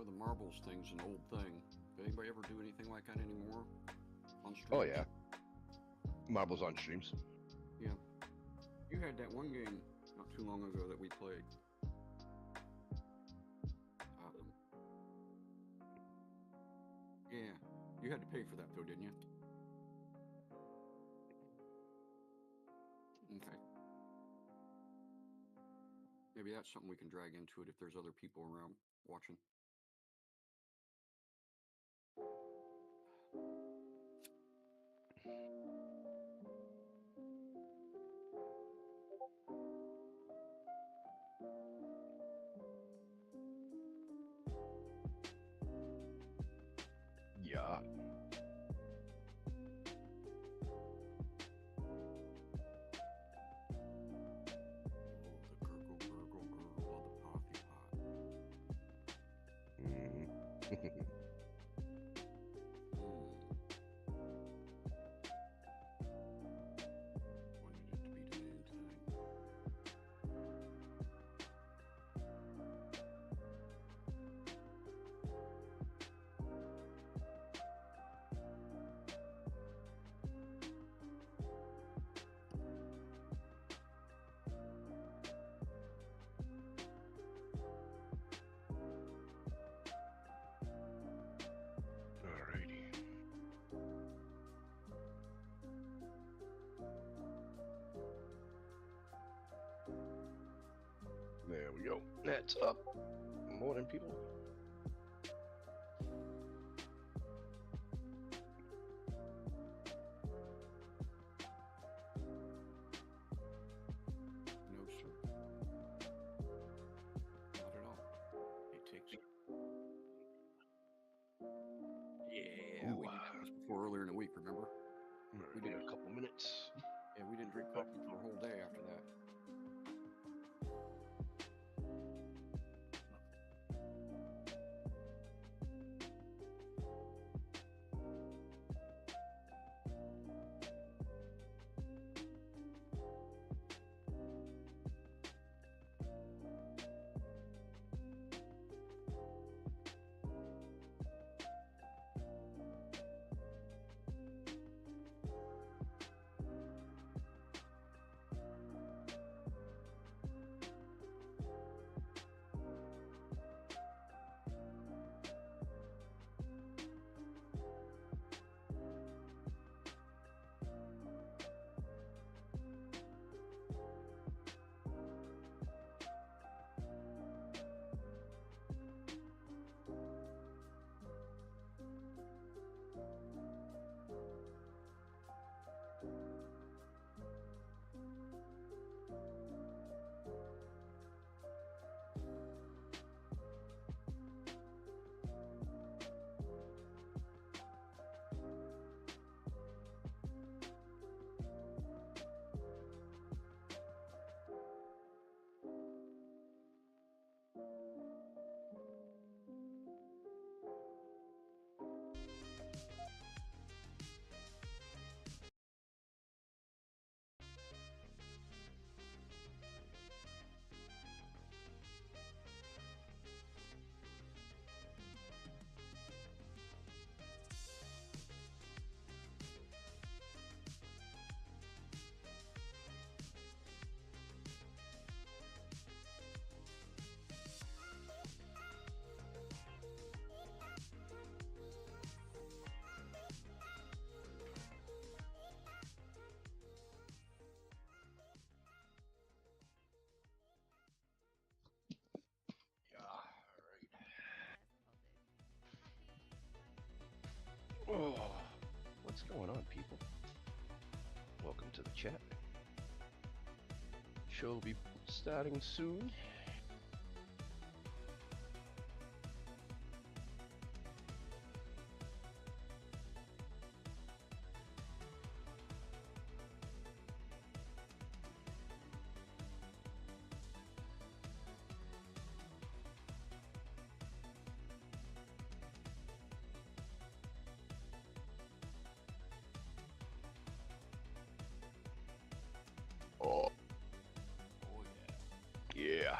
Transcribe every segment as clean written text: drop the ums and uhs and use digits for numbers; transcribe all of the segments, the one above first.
know the marbles thing's an old thing. Did anybody ever do anything like that anymore on Oh streams? yeah, marbles on streams. Yeah. You had that one game not too long ago that we played. Um, yeah. You had to pay for that though, didn't you? Okay. Maybe that's something we can drag into it if there's other people around watching. Yeah. Oh, the gurgle, gurgle, gurgle of the coffee pot. Mm. Hmm. Wanted it to be done in time. Alrighty. There we go. That's up. Morning, people. No, sir. Not at all. It takes. Yeah, we Ooh, did this before earlier in the week, remember? we did a couple minutes. Yeah, we didn't drink coffee for a whole day after that. Yeah. All right. Oh, what's going on, people? Welcome to the chat. Show will be starting soon. Oh, Oh, yeah. yeah.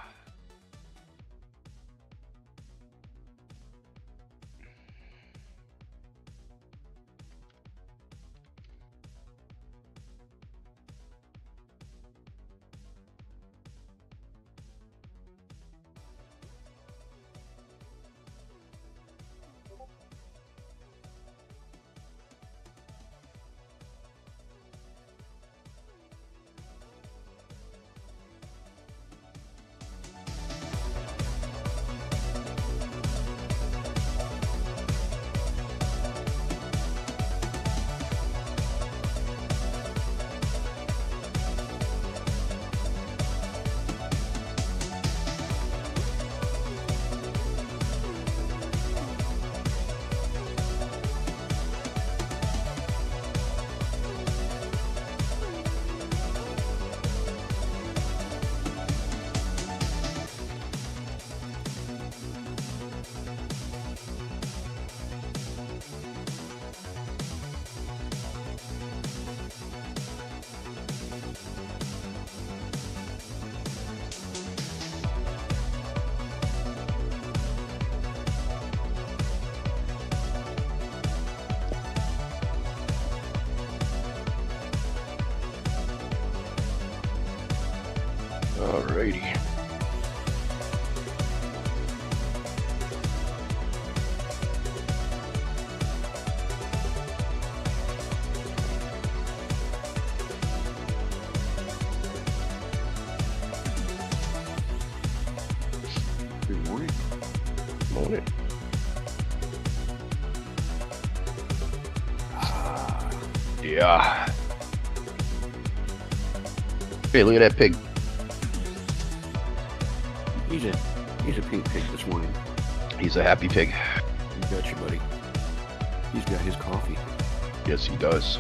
Alrighty. Good morning. Morning. Yeah. Hey, look at that pig. He's a pink pig this morning. He's a happy pig. You got you, buddy. He's got his coffee. Yes, he does.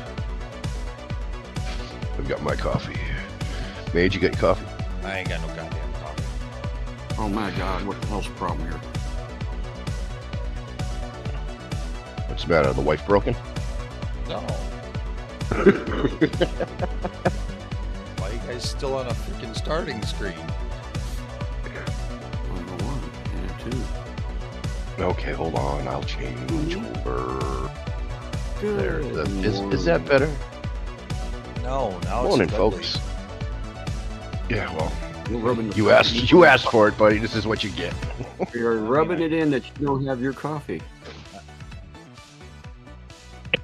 I've got my coffee. Mage, you got your coffee? I ain't got no goddamn coffee. Oh my God, what the hell's the problem here? What's the matter? The wife broken? No. Why are you guys still on a freaking starting screen? On the one and a two. Okay, hold on. I'll change over. Good There. Is that better? No, now Morning, it's ugly. folks. Yeah, well, You're rubbing the you coffee. asked for it, buddy. This is what you get. You're rubbing it in that you don't have your coffee.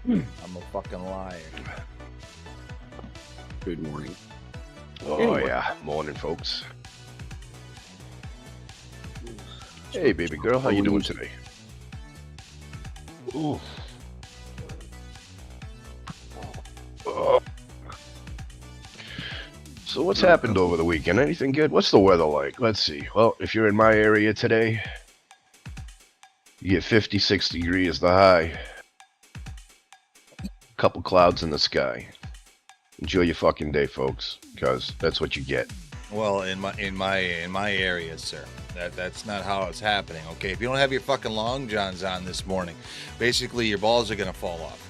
I'm a fucking liar. Good morning. Oh Anyway. yeah, morning, folks. Hey, baby girl, how you doing today? Ooh. Oh. So what's happened over the weekend? Anything good? What's the weather like? Let's see. Well, if you're in my area today, you get 56 degrees the high. Couple clouds in the sky. Enjoy your fucking day, folks, because that's what you get. Well, in my area, sir. That's not how it's happening. Okay, if you don't have your fucking long johns on this morning, basically your balls are gonna fall off.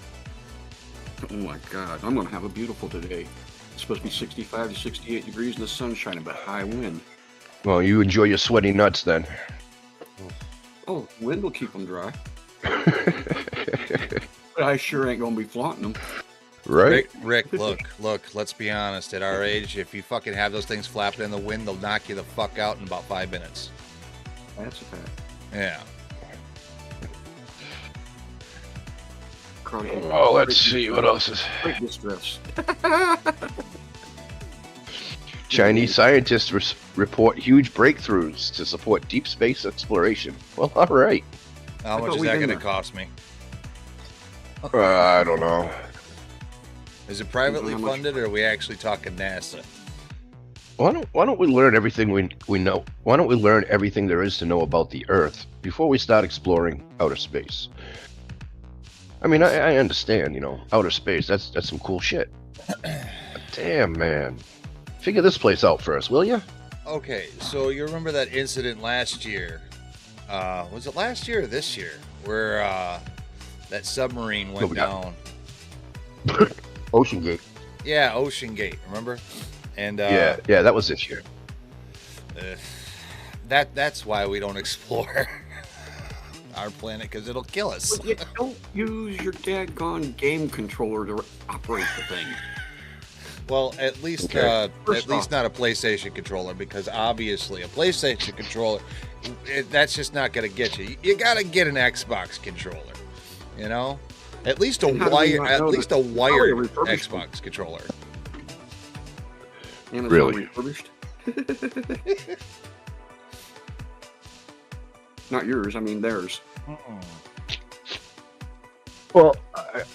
Oh my God, I'm gonna have a beautiful today. It's supposed to be 65 to 68 degrees and the sun's shining, but high wind. Well, you enjoy your sweaty nuts then. Oh, wind will keep them dry. But I sure ain't gonna be flaunting them. Right? Rick, look. Let's be honest. At our age, if you fucking have those things flapping in the wind, they'll knock you the fuck out in about 5 minutes. That's a fact. Yeah. Oh, let's see what else is. Great distress. Chinese scientists report huge breakthroughs to support deep space exploration. Well, all right. How much thought is we'd that been going to there. cost me? I don't know. Is it privately How much? funded, or are we actually talking NASA? Why don't we learn everything we know? Why don't we learn everything there is to know about the Earth before we start exploring outer space? I mean, I understand, you know, outer space. That's some cool shit. Damn, man. Figure this place out first, will you? Okay, so you remember that incident last year? Was it last year or this year? Where that submarine went down? Ocean Gate. Yeah, Ocean Gate. Remember? And Yeah, that was this year. that's why we don't explore our planet, because it'll kill us. But you don't use your daggone game controller to operate the thing. Well, at least Okay. First off- not a PlayStation controller, because obviously a PlayStation controller, that's just not going to get you. You got to get an Xbox controller, you know? At least a And how do we wire, not at know least that- a wired how are they refurbished? Xbox controller. Amazon Really? refurbished. Not yours, I mean theirs. Well,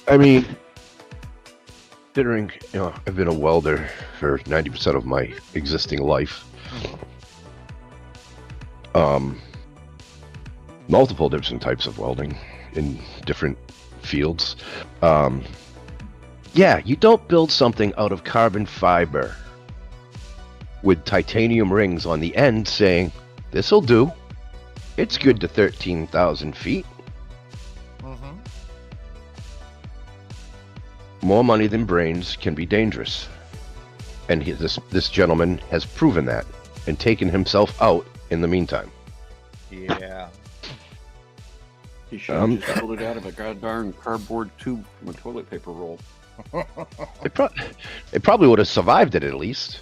I mean, considering, you know, I've been a welder for 90% of my existing life. Multiple different types of welding in different fields. Yeah, you don't build something out of carbon fiber with titanium rings on the end saying, this'll do. It's good to 13,000 feet. More money than brains can be dangerous. And this gentleman has proven that and taken himself out in the meantime. Yeah. He should have just pulled it out of a goddamn cardboard tube from a toilet paper roll. They probably would have survived it at least.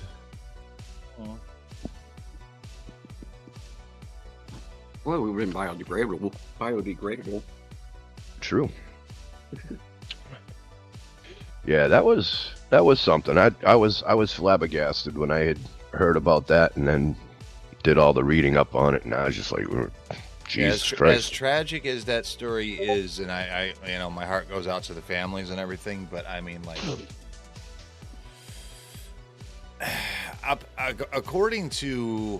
Well, we've been biodegradable. Biodegradable. True. Yeah, that was something. I was flabbergasted when I had heard about that, and then did all the reading up on it, and I was just like, Jesus As Christ. tragic as that story is, and I my heart goes out to the families and everything, but I mean, like, according to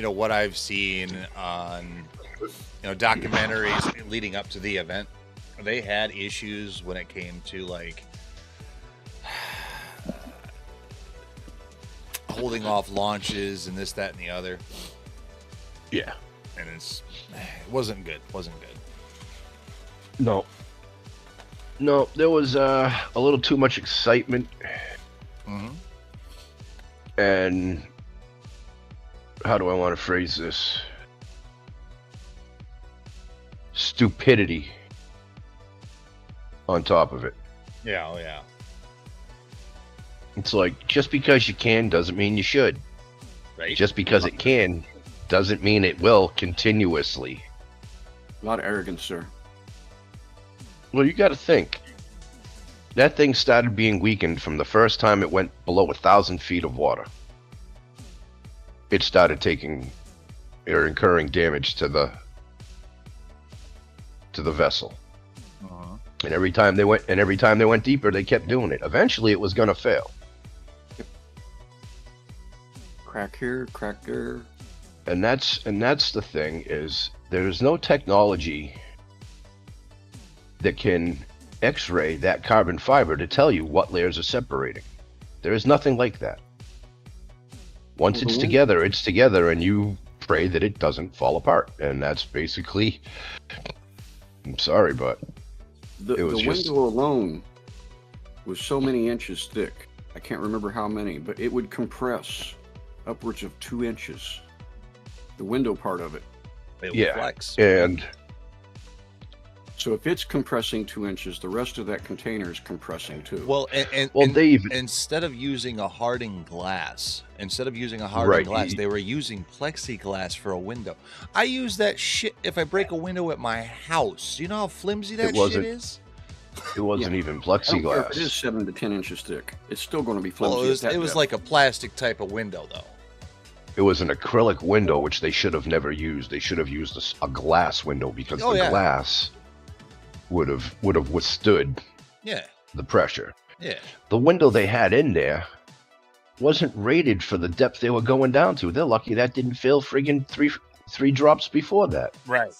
what I've seen on documentaries leading up to the event, they had issues when it came to like holding off launches and this, that, and the other. Yeah. And it wasn't good. No, there was a little too much excitement, and how do I want to phrase this? Stupidity on top of it. Yeah, oh yeah. It's like, just because you can doesn't mean you should. Right? Just because it can doesn't mean it will continuously. A lot of arrogance, sir. Well, you got to think. That thing started being weakened from the first time it went below 1,000 feet of water. It started taking or incurring damage to the vessel. And every time they went deeper, they kept doing it. Eventually, it was going to fail. Crack here, crack there. And that's the thing, is there's no technology that can X-ray that carbon fiber to tell you what layers are separating. There is nothing like that. Once it's together, and you pray that it doesn't fall apart. And that's basically, I'm sorry, but The window alone was so many inches thick. I can't remember how many, but it would compress upwards of 2 inches. The window part of it. It yeah, flex. and So if it's compressing 2 inches, the rest of that container is compressing too. Well, they even, instead of using a hardened glass, Right. they were using plexiglass for a window. I use that shit if I break a window at my house. You know how flimsy that shit is? it wasn't even I don't care if plexiglass. it is 7 to 10 inches thick. It's still going to be flimsy. Well, at it that was depth. like a plastic type of window, though. It was an acrylic window, which they should have never used. They should have used a glass window, because Oh, the yeah. glass would have withstood Yeah, the pressure. yeah. The window they had in there wasn't rated for the depth they were going down to. They're lucky that didn't fail friggin' three drops before that. Right.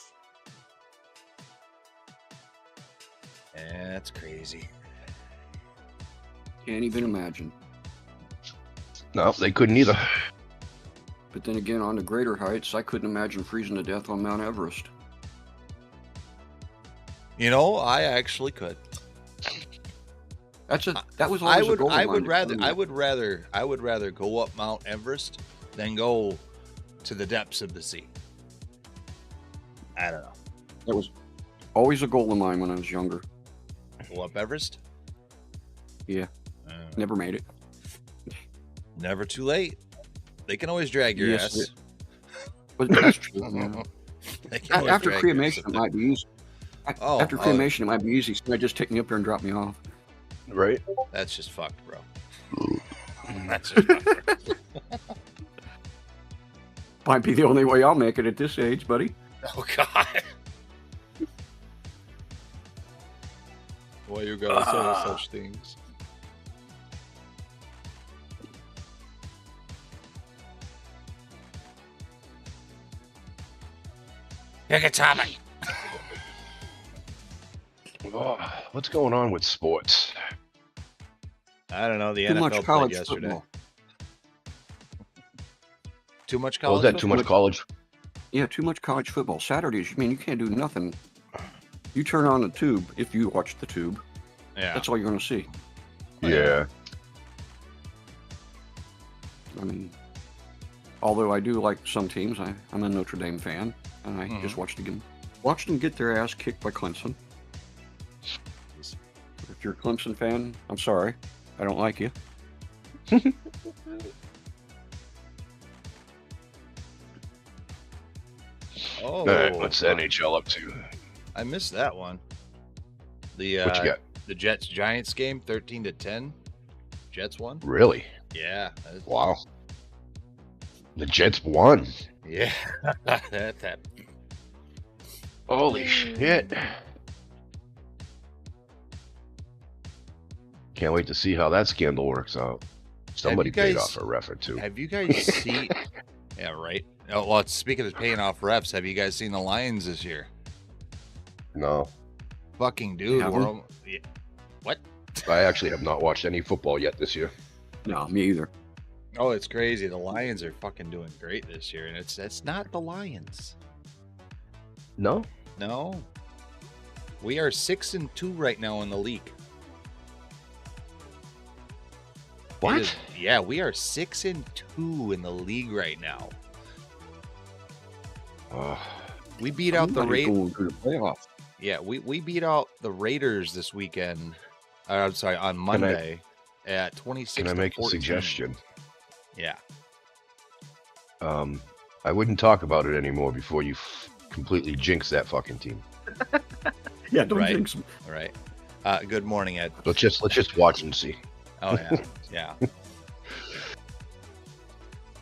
That's crazy. Can't even imagine. No, they couldn't either. But then again, on the greater heights, I couldn't imagine freezing to death on Mount Everest. You know, I actually could. That was always a goal of mine I would rather go up Mount Everest than go to the depths of the sea. I don't know. That was always a goal of mine when I was younger. Go up Everest? Yeah. Never made it. Never too late. They can always drag your Yes, ass. But that's true. Yeah. They can always After drag your cremation, ass. it might be easy. After cremation, it might be easy. Somebody just take me up there and drop me off. Right? That's just fucked, bro. That's just fucked. Might be the only way I'll make it at this age, buddy. Oh, God. Why you gotta say such things? Pick a topic. Oh, what's going on with sports? I don't know. The Too NFL much played college yesterday. football. Too much What was college. that? Too much college? Yeah, too much college football. Saturdays, I mean, you can't do nothing. You turn on the tube, if you watch the tube, Yeah. that's all you're going to see. Yeah. I mean, although I do like some teams, I'm a Notre Dame fan, and I just watched them get their ass kicked by Clemson. If you're a Clemson fan, I'm sorry. I don't like you. Oh, All right, what's the NHL up to? I missed that one. The What you got? the Jets Giants game, 13-10. Jets won. Really? Yeah. Wow. The Jets won. Yeah. that. Holy shit. Can't wait to see how that scandal works out. Somebody paid off a ref or two. Have you guys seen? Yeah, right. Oh, well, speaking of paying off refs, have you guys seen the Lions this year? No. Fucking dude. Haven't. What? I actually have not watched any football yet this year. No, me either. Oh, it's crazy. The Lions are fucking doing great this year, and it's not the Lions. No? No. We are 6-2 right now in the league. What? Yeah, we are 6-2 in the league right now. We beat out the Raiders. Going through the playoffs. Yeah, we beat out the Raiders this weekend. I'm sorry, on Monday at 26. Can I make a 14. suggestion? Yeah. I wouldn't talk about it anymore before you completely jinx that fucking team. Yeah, don't Right. jinx them. All right. Good morning, Ed. Let's just watch and see. Oh yeah, yeah.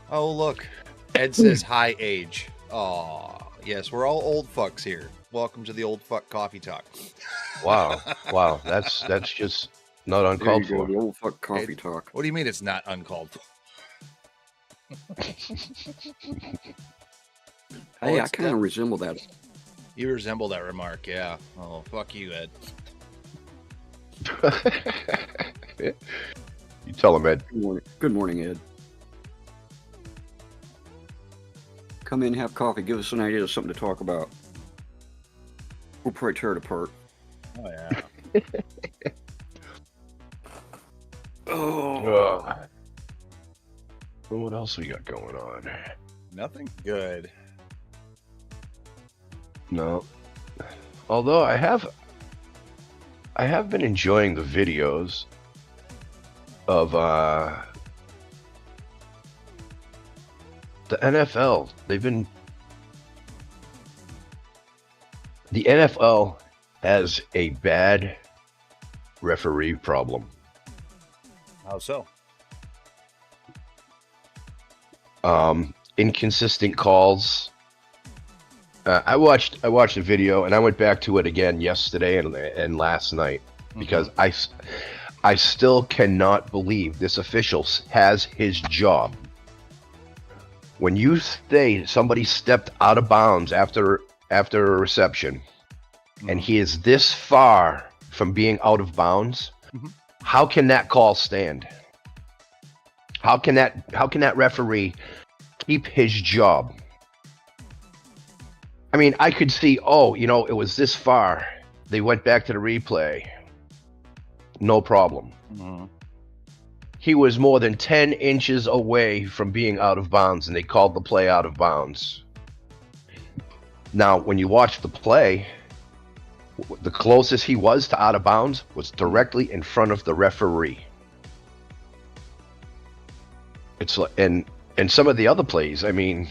Oh look, Ed says high age. Oh yes, we're all old fucks here. Welcome to the old fuck coffee talk. Wow. Wow. That's just not There uncalled you go, for. the old fuck coffee talk. What do you mean it's not uncalled for? Hey, I it's kind of resemble that. You resemble that remark, yeah. Oh fuck you, Ed. You tell him, Ed. Good morning. Good morning, Ed. Come in, have coffee, give us an idea of something to talk about. We'll probably tear it apart. Oh yeah. Oh, Well, what else we got going on? Nothing good. No. Although I have been enjoying the videos of the NFL. The NFL has a bad referee problem. How so? Inconsistent calls. I watched a video and I went back to it again yesterday and last night because I still cannot believe this official has his job. When you say somebody stepped out of bounds after a reception, and he is this far from being out of bounds, how can that call stand? How can that referee keep his job? I mean, I could see, it was this far. They went back to the replay. No problem. He was more than 10 inches away from being out of bounds, and they called the play out of bounds. Now, when you watch the play, the closest he was to out of bounds was directly in front of the referee. It's like, and some of the other plays, I mean,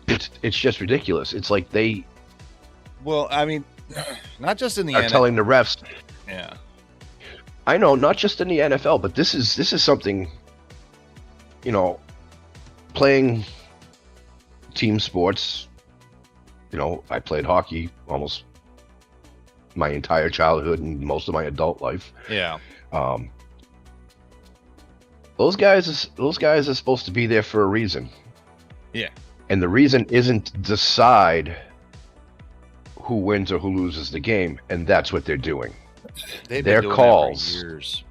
it's just ridiculous. It's like they. Well, I mean, not just in the are telling the refs. Yeah. I know, not just in the NFL, but this is something. Playing team sports. I played hockey almost my entire childhood and most of my adult life. Yeah. Those guys are supposed to be there for a reason. Yeah. And the reason isn't to decide who wins or who loses the game, and that's what they're doing. They've Their been doing calls. that for years.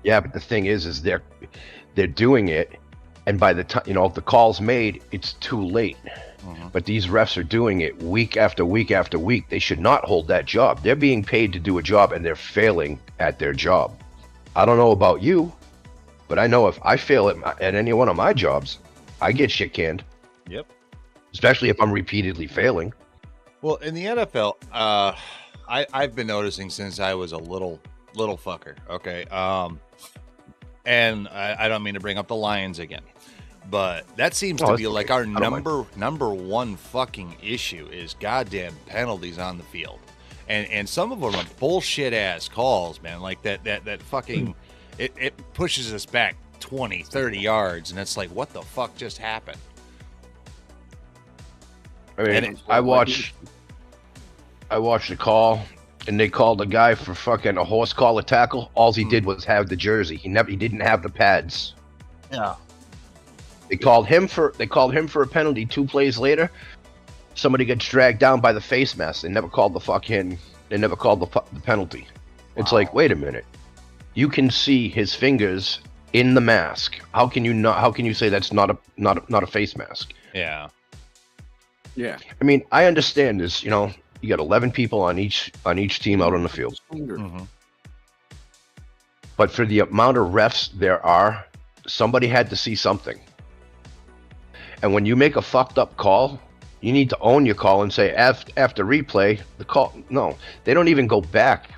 Yeah, but the thing is they're doing it, and by the time the call's made, it's too late. But these refs are doing it week after week after week. They should not hold that job. They're being paid to do a job, and they're failing at their job. I don't know about you, but I know if I fail at any one of my jobs, I get shit canned. Yep. Especially if I'm repeatedly failing. Well, in the NFL, I've been noticing since I was a little fucker. Okay. And I don't mean to bring up the Lions again, But that seems Oh, to that's be like okay. our I don't mind. number one fucking issue is goddamn penalties on the field. And some of them are bullshit ass calls, man. Like that fucking it pushes us back 20, 30 yards, and it's like, what the fuck just happened? I mean, And I watched the call, and they called a guy for fucking a horse collar tackle. All he did was have the jersey. He didn't have the pads. Yeah. They called him for a penalty 2 plays later. Somebody gets dragged down by the face mask. They never called the penalty. It's like, wait a minute. You can see his fingers in the mask. How can you say that's not a face mask? Yeah. Yeah. I mean, I understand this, you know, you got 11 people on each team out on the field. Mm-hmm. But for the amount of refs there are, somebody had to see something. And when you make a fucked up call, you need to own your call and say after replay, the call. No, they don't even go back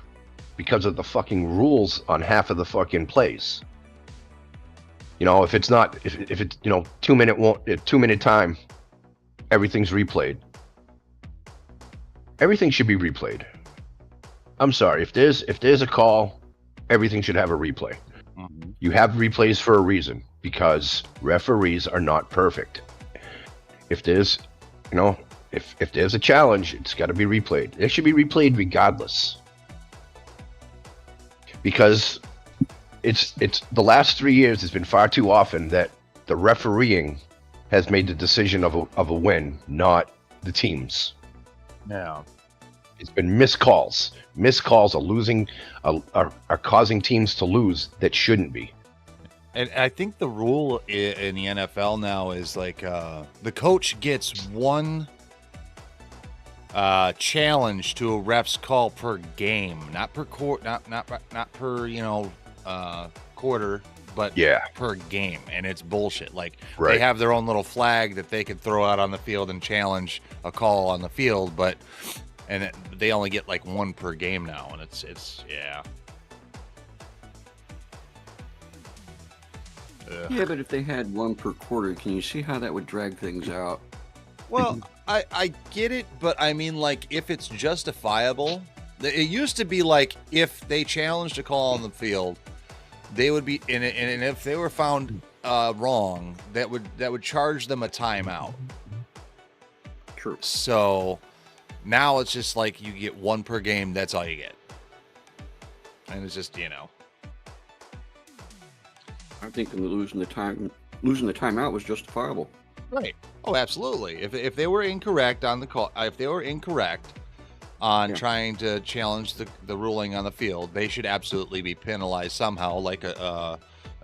because of the fucking rules on half of the fucking plays. You know, if it's 2 minute time, everything's replayed. Everything should be replayed. I'm sorry, if there's a call, everything should have a replay. Mm-hmm. You have replays for a reason, because referees are not perfect. If there's a challenge, it's got to be replayed. It should be replayed regardless, because it's the last 3 years has been far too often that the refereeing has made the decision of a win, not the teams. Yeah. It's been missed calls. Missed calls are causing teams to lose that shouldn't be. And I think the rule in the NFL now is like the coach gets one challenge to a ref's call per game, not per not per quarter, but per game, and it's bullshit. Like they have their own little flag that they can throw out on the field and challenge a call on the field, but they only get like one per game now, and it's yeah. Yeah, but if they had one per quarter, can you see how that would drag things out? Well, I get it, but I mean, like, if it's justifiable, it used to be like if they challenged a call on the field, they would be in it, and if they were found wrong, that would charge them a timeout. True. So now it's just like you get one per game. That's all you get, and it's just I think losing the timeout was justifiable. Right. Oh, absolutely. If they were incorrect on the call, if they were incorrect on trying to challenge the ruling on the field, they should absolutely be penalized somehow, like lose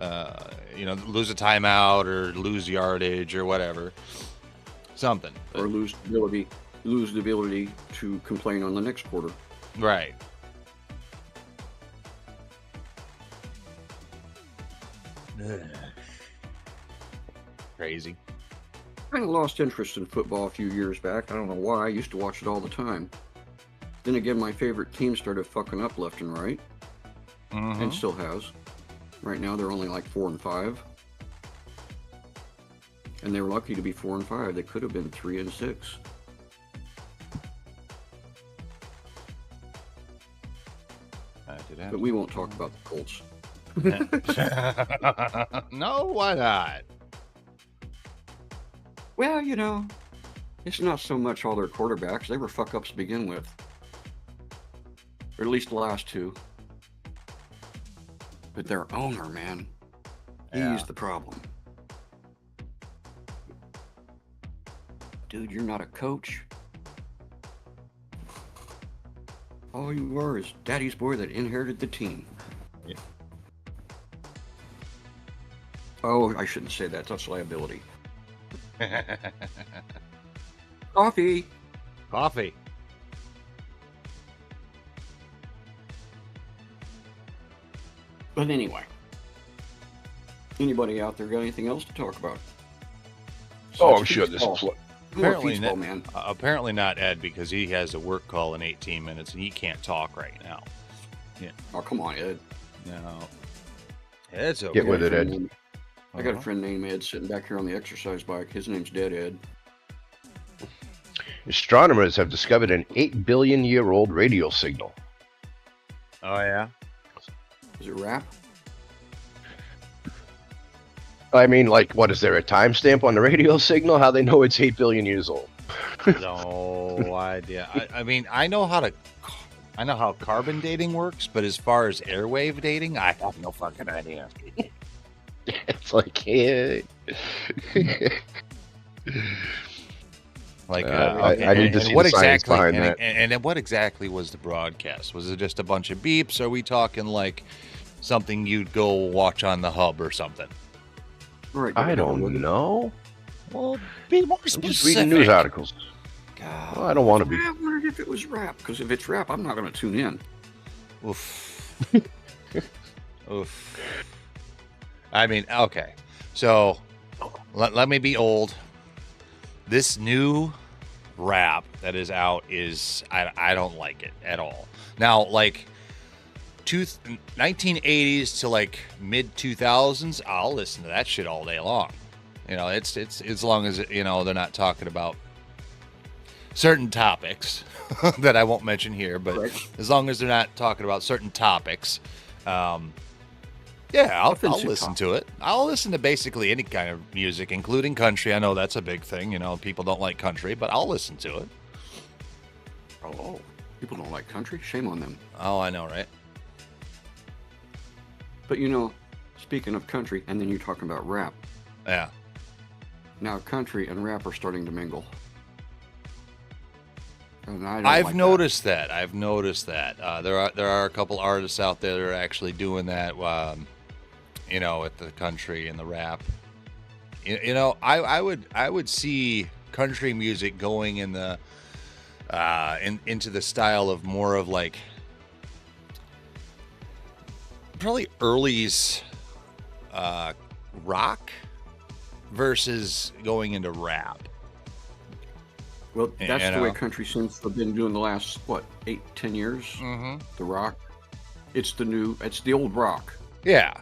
a timeout or lose yardage or whatever, something, or lose the ability to complain on the next quarter. Right. Crazy. I kind of lost interest in football a few years back. I don't know why. I used to watch it all the time. Then again, my favorite team started fucking up left and right, and still has. Right now, they're only like 4-5, and they were lucky to be 4-5. They could have been 3-6. But we won't talk about the Colts. No, why not? Well, it's not so much all their quarterbacks. They were fuck-ups to begin with. Or at least the last two. But their owner, man, he's the problem. Dude, you're not a coach. All you are is daddy's boy that inherited the team. Yeah. Oh, I shouldn't say that. That's liability. Coffee. But anyway, anybody out there got anything else to talk about? Oh, I'm sure this is apparently not Ed, because he has a work call in 18 minutes and he can't talk right now. Yeah. Oh, come on, Ed. No. It's okay. Get with it, Ed. I got a friend named Ed sitting back here on the exercise bike. His name's Dead Ed. Astronomers have discovered an 8 billion year old radio signal. Oh, yeah? Is it rap? I mean, like, what, is there a timestamp on the radio signal? How they know it's 8 billion years old? No idea. I mean, I know how carbon dating works, but as far as airwave dating, I have no fucking idea. It's like, yeah. Like, I need to see the science behind that. And then what exactly was the broadcast? Was it just a bunch of beeps? Or are we talking like something you'd go watch on the hub or something? Right, I don't know. Well, be more specific. I'm just reading news articles. God. Well, I don't want to be. I wondered if it was rap, because if it's rap, I'm not going to tune in. Oof. Oof. I mean, okay. So, let me be old. This new rap that is out is, I don't like it at all. Now, like, 1980s to like mid 2000s, I'll listen to that shit all day long. You know, it's as long as, you know, they're not talking about certain topics that I won't mention here, but right. As long as they're not talking about certain topics, yeah, I'll listen to it. I'll listen to basically any kind of music, including country. I know that's a big thing. You know, people don't like country, but I'll listen to it. Oh, people don't like country? Shame on them. Oh, I know, right? But, you know, speaking of country, and then you're talking about rap. Yeah. Now, country and rap are starting to mingle. And I've noticed that. I've noticed that. There are a couple artists out there that are actually doing that, you know, with the country and the rap. You know, I would see country music going in the into the style of more of like probably early's rock versus going into rap. Well, that's the way country seems to have been doing the last, 8-10 years? Mm-hmm. The rock. It's the old rock. Yeah.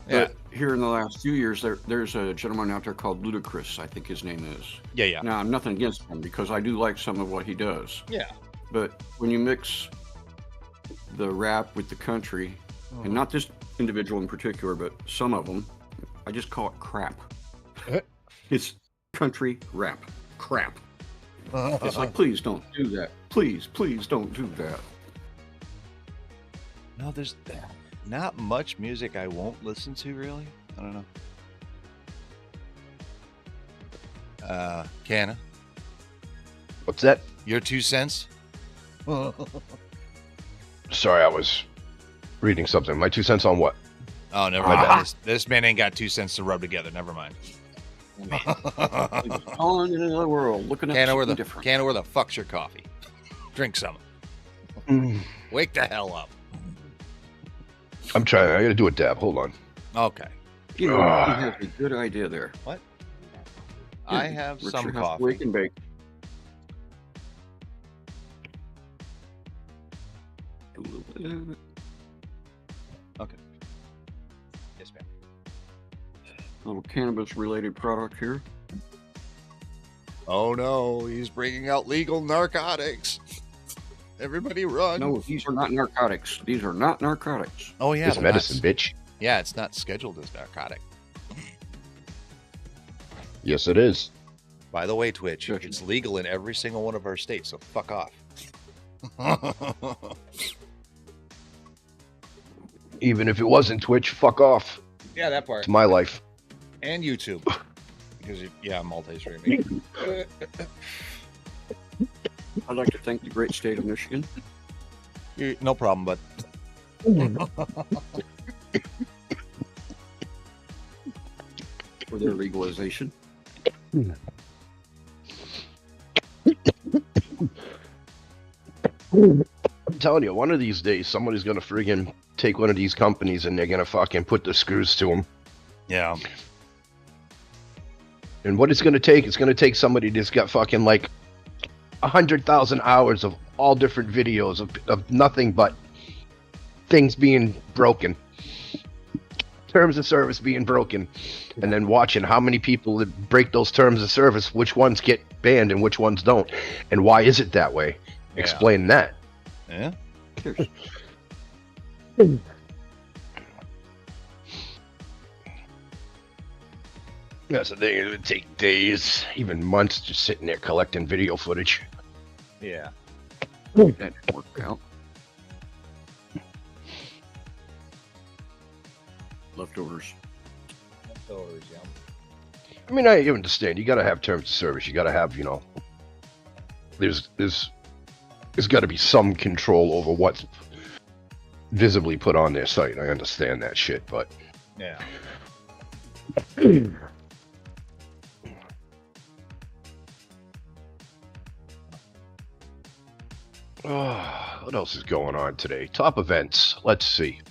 Yeah. But here in the last few years, there's a gentleman out there called Ludacris, I think his name is. Yeah, yeah. Now, I'm nothing against him because I do like some of what he does. Yeah. But when you mix the rap with the country, and not this individual in particular, but some of them, I just call it crap. It's country rap. Crap. It's like, please don't do that. Please don't do that. No, there's not much music I won't listen to, really. I don't know. Canna. What's that? Your 2 cents? Sorry, I was reading something. My 2 cents on what? Oh, never mind. This man ain't got 2 cents to rub together. Never mind. On in another world, looking at something different. Canna, where the fuck's your coffee? Drink some. Wake the hell up. I'm trying. I gotta do a dab. Hold on. Okay. You know, he has a good idea there. What? Yeah, I have some coffee. Wake and bake. Okay. Yes, ma'am. A little cannabis-related product here. Oh no, he's bringing out legal narcotics. Everybody run. No, these are not narcotics. These are not narcotics. Oh yeah, it's medicine, bitch. Yeah, it's not scheduled as narcotic. Yes, it is. By the way, Twitch, it's legal in every single one of our states, so fuck off. Even if it wasn't Twitch, fuck off. Yeah, that part. It's my life. And YouTube. Because, I'm multi-streaming. I'd like to thank the great state of Michigan. No problem, bud. For their legalization. I'm telling you, one of these days, somebody's going to friggin' take one of these companies and they're going to fucking put the screws to them. Yeah. And what it's going to take, it's going to take somebody that's got fucking like 100,000 hours of all different videos of nothing but things being broken. terms of service being broken, and then watching how many people that break those terms of service, which ones get banned and which ones don't, and why is it that way? Yeah. Explain that. Yeah. That's the thing. It would take days, even months, just sitting there collecting video footage. Yeah. That didn't work out. Leftovers. Yeah. I mean, I understand. You got to have terms of service. You got to have, you know, there's got to be some control over what's visibly put on their site. I understand that shit, but yeah. What else is going on today? Top events. Let's see.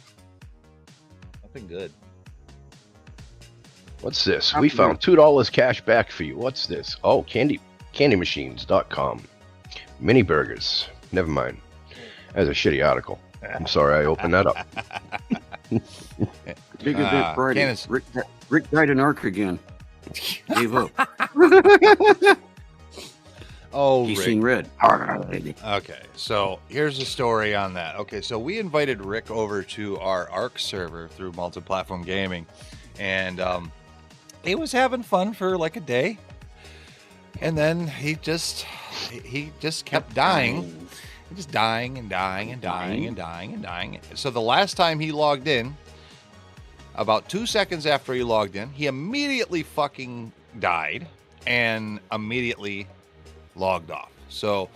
Nothing good. What's this? We found $2 cash back for you. What's this? Oh, candymachines.com. Mini burgers. Never mind. That's a shitty article. I'm sorry I opened that up. Big event Friday. Rick died in Ark again. Gave up. Oh, he's seen red. Okay, so here's the story on that. Okay, so we invited Rick over to our Ark server through Multi-Platform Gaming, and he was having fun for like a day, and then he just kept dying. He just dying and dying and dying and dying and dying. So the last time he logged in, about 2 seconds after he logged in, he immediately fucking died and immediately logged off. So,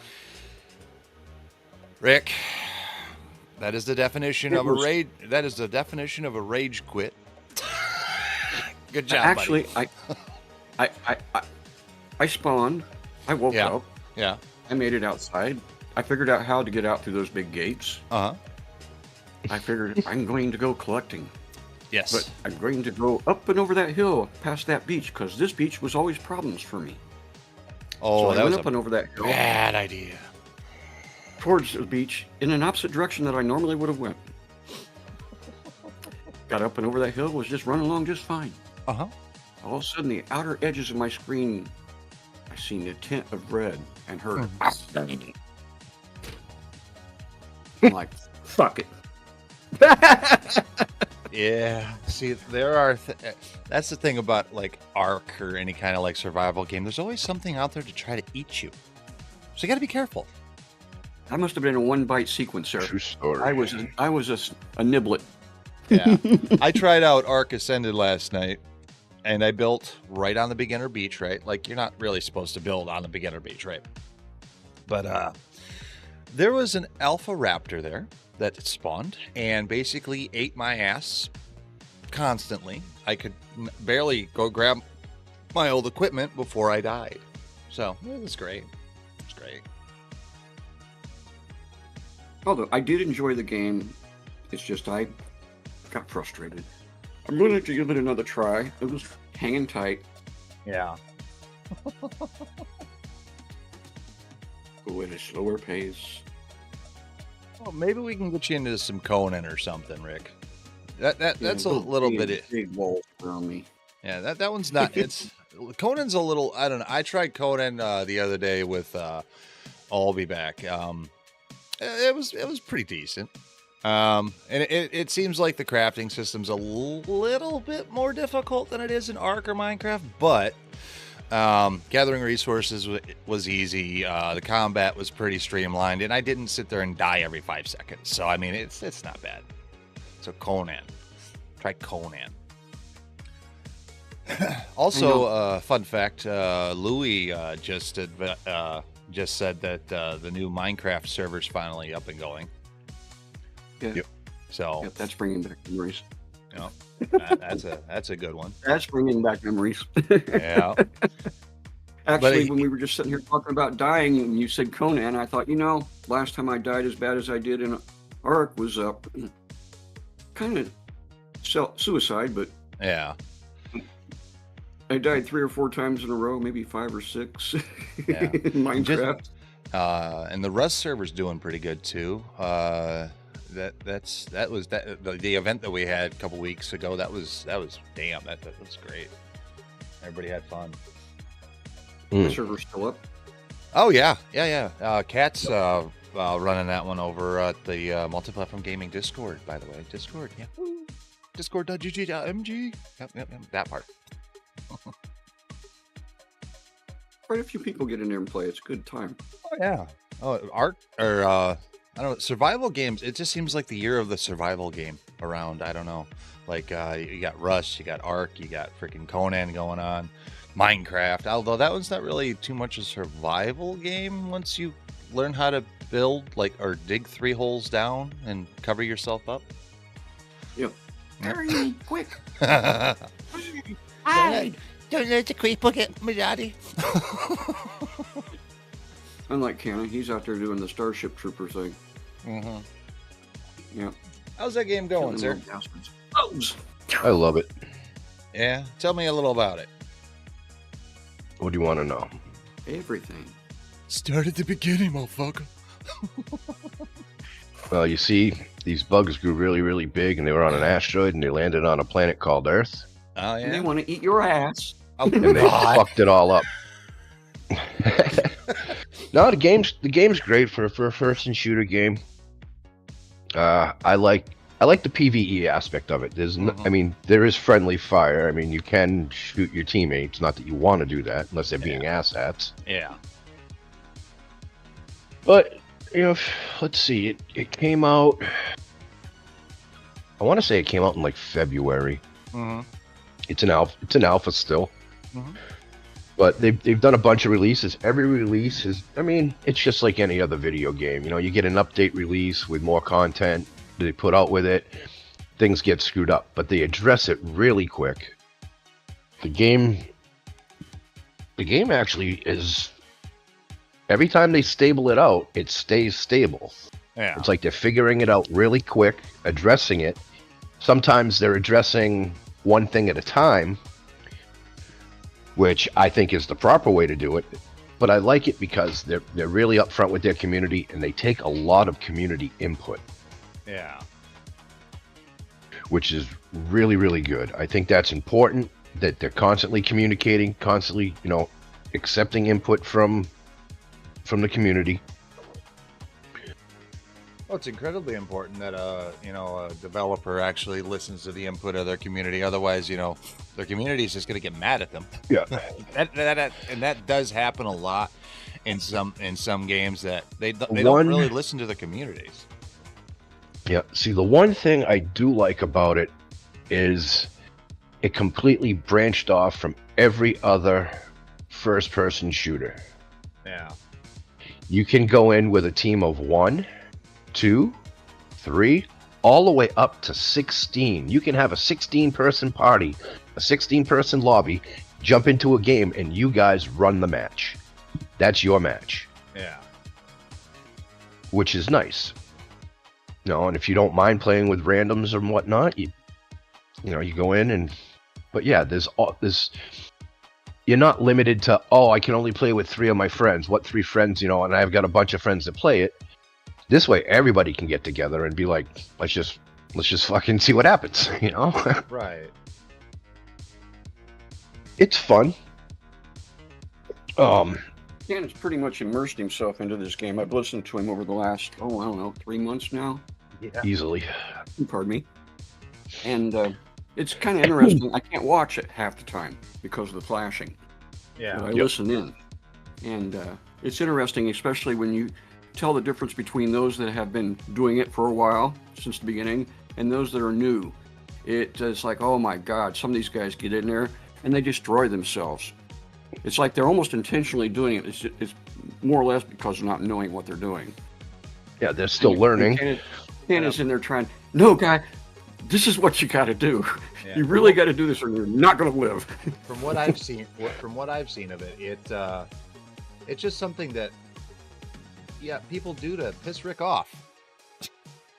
Rick, that is the definition of a rage. That is the definition of a rage quit. Good job, actually, buddy. I spawned. I woke up. Yeah. I made it outside. I figured out how to get out through those big gates. Uh-huh. I figured I'm going to go collecting. Yes. But I'm going to go up and over that hill past that beach because this beach was always problems for me. Oh, so I went up and over that hill. Bad idea. Towards the beach in an opposite direction that I normally would have went. Got up and over that hill, was just running along just fine. Uh-huh. All of a sudden, the outer edges of my screen, I seen a tint of red and heard. I'm like, fuck it. Yeah. See, there are. That's the thing about like Ark or any kind of like survival game. There's always something out there to try to eat you. So you got to be careful. I must have been a one-bite sequencer. True story. I was a niblet. Yeah. I tried out Ark Ascended last night, and I built right on the beginner beach, right? Like, you're not really supposed to build on the beginner beach, right? But there was an alpha raptor there that spawned and basically ate my ass constantly. I could barely go grab my old equipment before I died. So, it was great. It was great. Although I did enjoy the game, it's just I got frustrated. I'm going to give it another try. It was hanging tight. Yeah. Go at a slower pace. Well, maybe we can get you into some Conan or something, Rick. That's a little bit big wall around me. Yeah, that one's not. It's Conan's a little. I don't know. I tried Conan the other day with I'll Be Back. It was pretty decent. And it seems like the crafting system's a little bit more difficult than it is in Ark or Minecraft, but gathering resources was easy. The combat was pretty streamlined, and I didn't sit there and die every 5 seconds. So I mean, it's not bad. So Conan, try Conan. Also, fun fact: Louis just said that the new Minecraft server's finally up and going. Yeah. Yep. So yep, that's bringing back memories. You know, that's a good one. That's bringing back memories. Yeah. Actually, when we were just sitting here talking about dying, and you said Conan, I thought, last time I died as bad as I did in Ark was kind of suicide, but yeah, I died 3 or 4 times in a row, maybe 5 or 6 in Minecraft. And the Rust server's doing pretty good too. the event that we had a couple weeks ago. That was damn. That was great. Everybody had fun. The server's still up. Oh yeah. Cat's running that one over at the Multi-Platform Gaming Discord. By the way, Discord. Yeah. Discord.gg.mg. Yep. That part. Quite a few people get in there and play. It's a good time. Oh yeah. Oh, Ark or I don't know, survival games. It just seems like the year of the survival game around. I don't know. Like you got Rust, you got Ark, you got freaking Conan going on, Minecraft. Although that one's not really too much a survival game once you learn how to build or dig 3 holes down and cover yourself up. Yep. Hurry, quick! Hide! Don't let the creeper get my daddy. Unlike Cannon, he's out there doing the Starship Trooper thing. Mm-hmm. Yeah. How's that game going, sir? I love it. Yeah? Tell me a little about it. What do you want to know? Everything. Start at the beginning, motherfucker. Well, you see, these bugs grew really, really big, and they were on an asteroid, and they landed on a planet called Earth. Oh, yeah? And they want to eat your ass. Oh, and they fucked it all up. No, the game's great for a first and shooter game. I like the PvE aspect of it. I mean, there is friendly fire. I mean, you can shoot your teammates. Not that you want to do that unless they're being asshats. Yeah. But let's see. It came out. I want to say it came out in like February. Mm-hmm. It's an alpha still. Mm-hmm. But they've done a bunch of releases. Every release is, I mean, it's just like any other video game. You get an update release with more content they put out with it. Things get screwed up, but they address it really quick. The game actually is, every time they stable it out, it stays stable. Yeah. It's like they're figuring it out really quick, addressing it. Sometimes they're addressing one thing at a time, which I think is the proper way to do it. But I like it because they're really upfront with their community, and they take a lot of community input. Yeah. Which is really, really good. I think that's important, that they're constantly communicating, constantly, accepting input from the community. Well, it's incredibly important that a developer actually listens to the input of their community. Otherwise, their community is just going to get mad at them. Yeah. that does happen a lot in some games that they don't really listen to the communities. Yeah. See, the one thing I do like about it is it completely branched off from every other first-person shooter. Yeah. You can go in with a team of 1, 2, 3, all the way up to 16. You can have a 16-person party, a 16-person lobby, jump into a game, and you guys run the match. That's your match. Yeah. Which is nice. And if you don't mind playing with randoms and whatnot, you go in and... But yeah, there's you're not limited to, I can only play with 3 of my friends. What 3 friends, and I've got a bunch of friends that play it. This way, everybody can get together and be like, let's just fucking see what happens, Right. It's fun. Dan's pretty much immersed himself into this game. I've listened to him over the last, I don't know, 3 months now. Yeah. Easily. Pardon me. And it's kind of interesting. I can't watch it half the time because of the flashing. Yeah. But I listen in. And it's interesting, especially when you tell the difference between those that have been doing it for a while, since the beginning, and those that are new. It's like, oh my God, some of these guys get in there and they destroy themselves. It's like they're almost intentionally doing it. It's more or less because they're not knowing what they're doing. Yeah, they're still learning. Canada's in there trying, no, guy, this is what you got to do. Yeah. You really got to do this or you're not going to live. From what I've seen of it, it's just something that, people do to piss Rick off.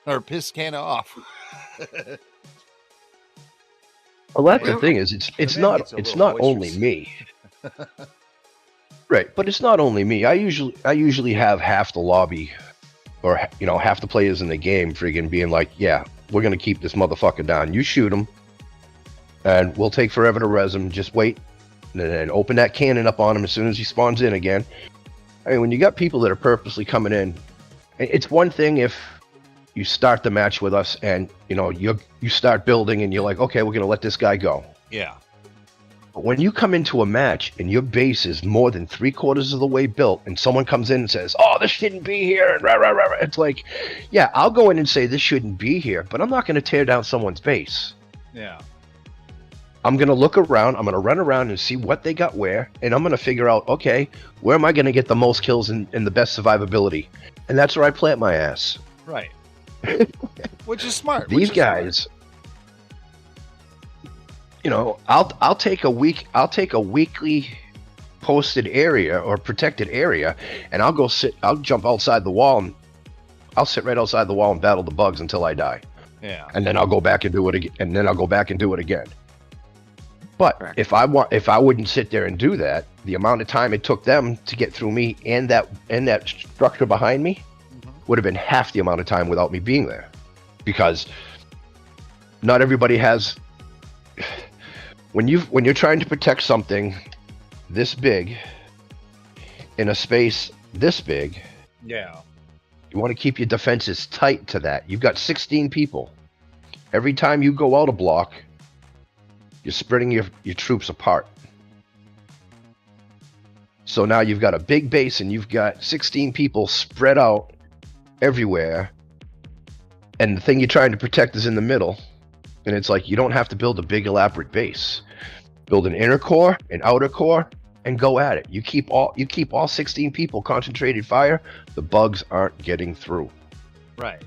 Or piss Canada off. Well, that's the thing is, it's not only me. Right, but it's not only me. I usually have half the lobby or half the players in the game friggin' being like, yeah, we're gonna keep this motherfucker down. You shoot him, and we'll take forever to res him. Just wait, and then open that cannon up on him as soon as he spawns in again. I mean, when you got people that are purposely coming in, it's one thing if you start the match with us and you start building and you're like, okay, we're gonna let this guy go. Yeah. But when you come into a match and your base is more than 3/4 of the way built, and someone comes in and says, "Oh, this shouldn't be here," and rah, rah, rah, rah, it's like, yeah, I'll go in and say this shouldn't be here, but I'm not going to tear down someone's base. Yeah. I'm going to look around, I'm going to run around and see what they got where, and I'm going to figure out, okay, where am I going to get the most kills and the best survivability? And that's where I plant my ass. Right. Which is smart. These guys, I'll take a weekly posted area or protected area, and I'll jump outside the wall, and I'll sit right outside the wall and battle the bugs until I die. Yeah. And then I'll go back and do it again, and then I'll go back and do it again. But if I wouldn't sit there and do that, the amount of time it took them to get through me and that structure behind me would have been half the amount of time without me being there. Because not everybody has, when you're trying to protect something this big in a space this big, yeah, you want to keep your defenses tight to that. You've got 16 people. Every time you go out a block, you're spreading your troops apart. So now you've got a big base and you've got 16 people spread out everywhere, and the thing you're trying to protect is in the middle. And it's like, you don't have to build a big elaborate base. Build an inner core, an outer core, and go at it. You keep all 16 people concentrated fire, the bugs aren't getting through. Right.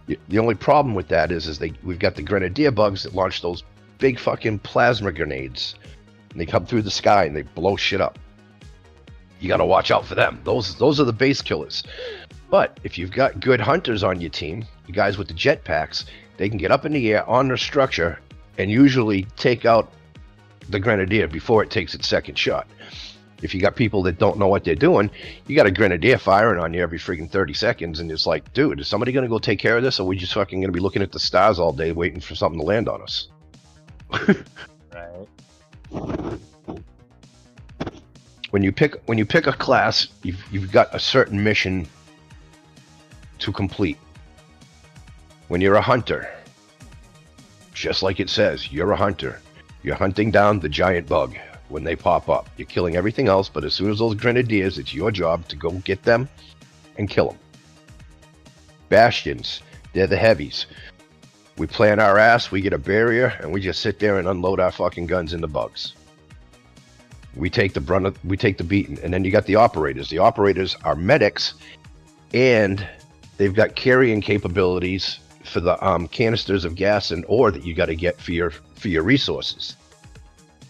The only problem with that is we've got the grenadier bugs that launch those big fucking plasma grenades, and they come through the sky and they blow shit up. You got to watch out for them. Those are the base killers. But if you've got good hunters on your team, the guys with the jetpacks, they can get up in the air on their structure and usually take out the grenadier before it takes its second shot. If you got people that don't know what they're doing, you got a grenadier firing on you every freaking 30 seconds, and it's like, dude, is somebody going to go take care of this, or are we just fucking going to be looking at the stars all day waiting for something to land on us? Right. When you pick a class, you've got a certain mission to complete. When you're a hunter, just like it says, you're a hunter. You're hunting down the giant bug when they pop up. You're killing everything else, but as soon as those grenadiers, it's your job to go get them and kill them. Bastions, they're the heavies. We plant our ass, we get a barrier, and we just sit there and unload our fucking guns into bugs. We take the beating, and then you got the operators. The operators are medics, and they've got carrying capabilities for the canisters of gas and ore that you got to get for your resources.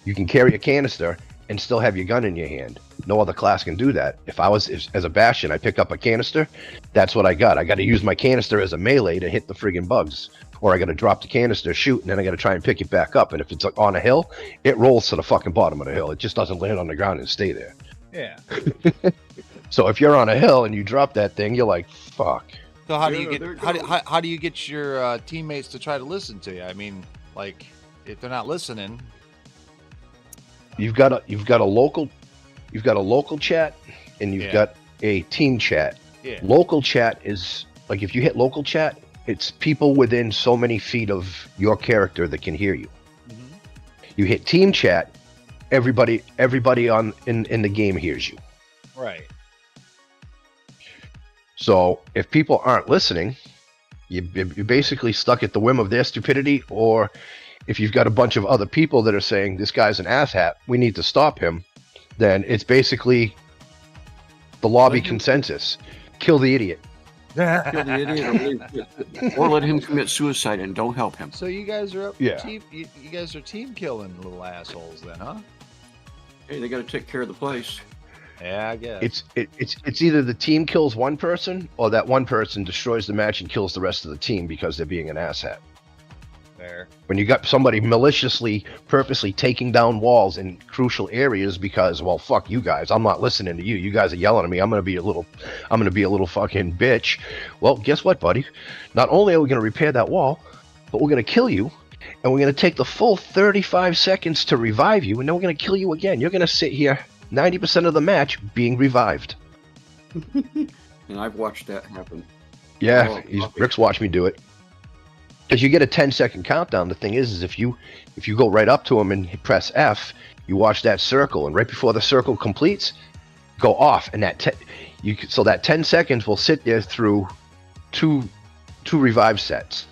You can carry a canister and still have your gun in your hand. No other class can do that. If as a Bastion, I pick up a canister, that's what I got. I got to use my canister as a melee to hit the friggin' bugs. Or I got to drop the canister, shoot, and then I got to try and pick it back up. And if it's on a hill, it rolls to the fucking bottom of the hill. It just doesn't land on the ground and stay there. Yeah. So if you're on a hill and you drop that thing, you're like, fuck. So how do you get your teammates to try to listen to you? I mean, like, if they're not listening, you've got a local chat, and you've got a team chat. Yeah. Local chat is like, if you hit local chat, it's people within so many feet of your character that can hear you. Mm-hmm. You hit team chat, everybody in the game hears you. Right. So if people aren't listening, you're basically stuck at the whim of their stupidity, or if you've got a bunch of other people that are saying, this guy's an asshat, we need to stop him, then it's basically the lobby consensus. Kill the idiot. Kill the idiot, or let him commit suicide and don't help him. So you guys are team, you guys are team killing little assholes then, huh? Hey, they got to take care of the place. Yeah, I guess. It's either the team kills one person, or that one person destroys the match and kills the rest of the team because they're being an asshat. Fair. When you got somebody maliciously, purposely taking down walls in crucial areas because, well, fuck you guys, I'm not listening to you. You guys are yelling at me. I'm gonna be a little fucking bitch. Well, guess what, buddy? Not only are we gonna repair that wall, but we're gonna kill you, and we're gonna take the full 35 seconds to revive you, and then we're gonna kill you again. You're gonna sit here 90% of the match being revived. And I've watched that happen. Yeah, Rick's watched me do it. Because you get a 10-second countdown. The thing is if you go right up to him and press F, you watch that circle, and right before the circle completes, go off, and so that 10 seconds will sit there through two revive sets,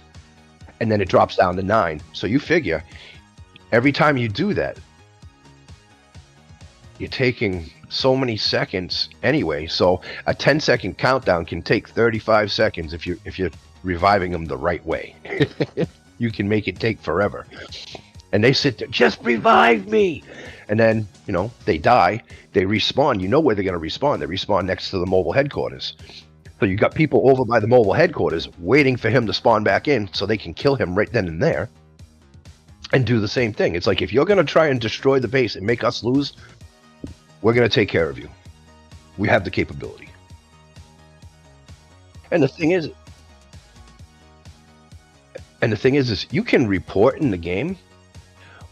and then it drops down to 9. So you figure every time you do that, you're taking so many seconds anyway. So a 10-second countdown can take 35 seconds if you're reviving them the right way. You can make it take forever. And they sit there, just revive me. And then, they die, they respawn. You know where they're going to respawn. They respawn next to the mobile headquarters. So you got people over by the mobile headquarters waiting for him to spawn back in so they can kill him right then and there and do the same thing. It's like, if you're going to try and destroy the base and make us lose, we're going to take care of you. We have the capability. And the thing is you can report in the game.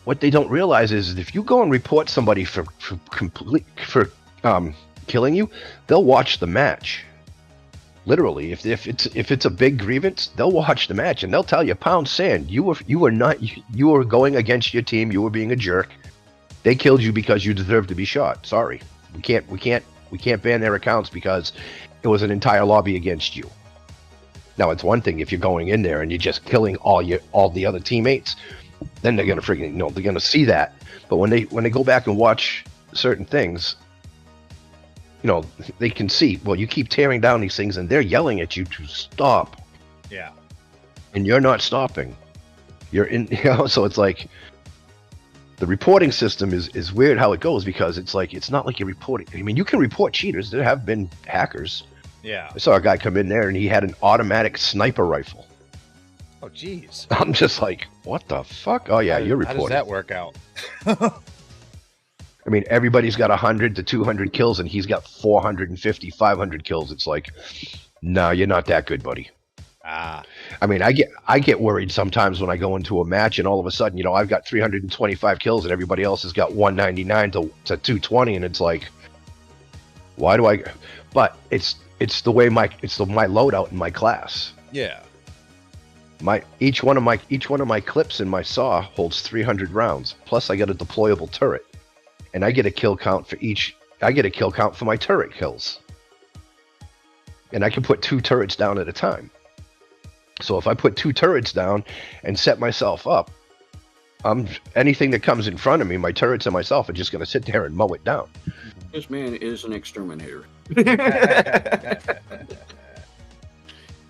What they don't realize is if you go and report somebody for killing you, they'll watch the match. Literally, if it's a big grievance, they'll watch the match and they'll tell you, pound sand, you were going against your team, you were being a jerk. They killed you because you deserve to be shot. Sorry, we can't ban their accounts because it was an entire lobby against you. Now, it's one thing if you're going in there and you're just killing all the other teammates, then they're gonna they're gonna see that. But when they go back and watch certain things, they can see, well, you keep tearing down these things and they're yelling at you to stop. Yeah. And you're not stopping. You're in, so it's like the reporting system is weird how it goes, because it's like, it's not like you're reporting. I mean, you can report cheaters. There have been hackers. Yeah. I saw a guy come in there and he had an automatic sniper rifle. Oh, jeez. I'm just like, what the fuck? Oh, yeah, you're reporting. How does that work out? I mean, everybody's got 100 to 200 kills and he's got 450, 500 kills. It's like, no, you're not that good, buddy. Ah. I mean, I get worried sometimes when I go into a match and all of a sudden, I've got 325 kills and everybody else has got 199 to 220, and it's like, why do I? But it's the way my loadout in my class. Yeah. Each one of my clips in my saw holds 300 rounds. Plus, I get a deployable turret, and I get a kill count for each. I get a kill count for my turret kills, and I can put 2 turrets down at a time. So if I put 2 turrets down and set myself up, anything that comes in front of me, my turrets and myself are just going to sit there and mow it down. This man is an exterminator.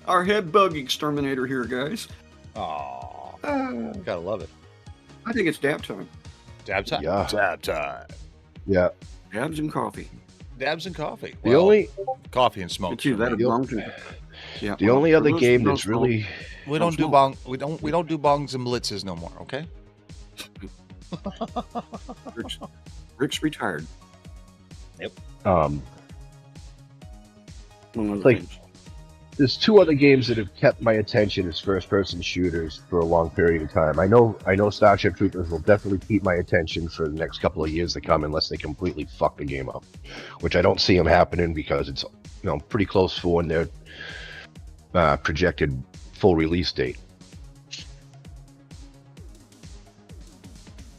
Our head bug exterminator here, guys. Aww. Gotta love it. I think it's dab time. Dab time? Yeah. Dab time. Yeah. Dabs and coffee. Dabs and coffee. The only coffee and smoke. Yeah. The only other game that's really we don't do bongs and blitzes no more. Okay. Rick's retired. Yep. Like, there's 2 other games that have kept my attention as first-person shooters for a long period of time. I know Starship Troopers will definitely keep my attention for the next couple of years to come, unless they completely fuck the game up, which I don't see them happening because it's pretty close for when their projected full release date.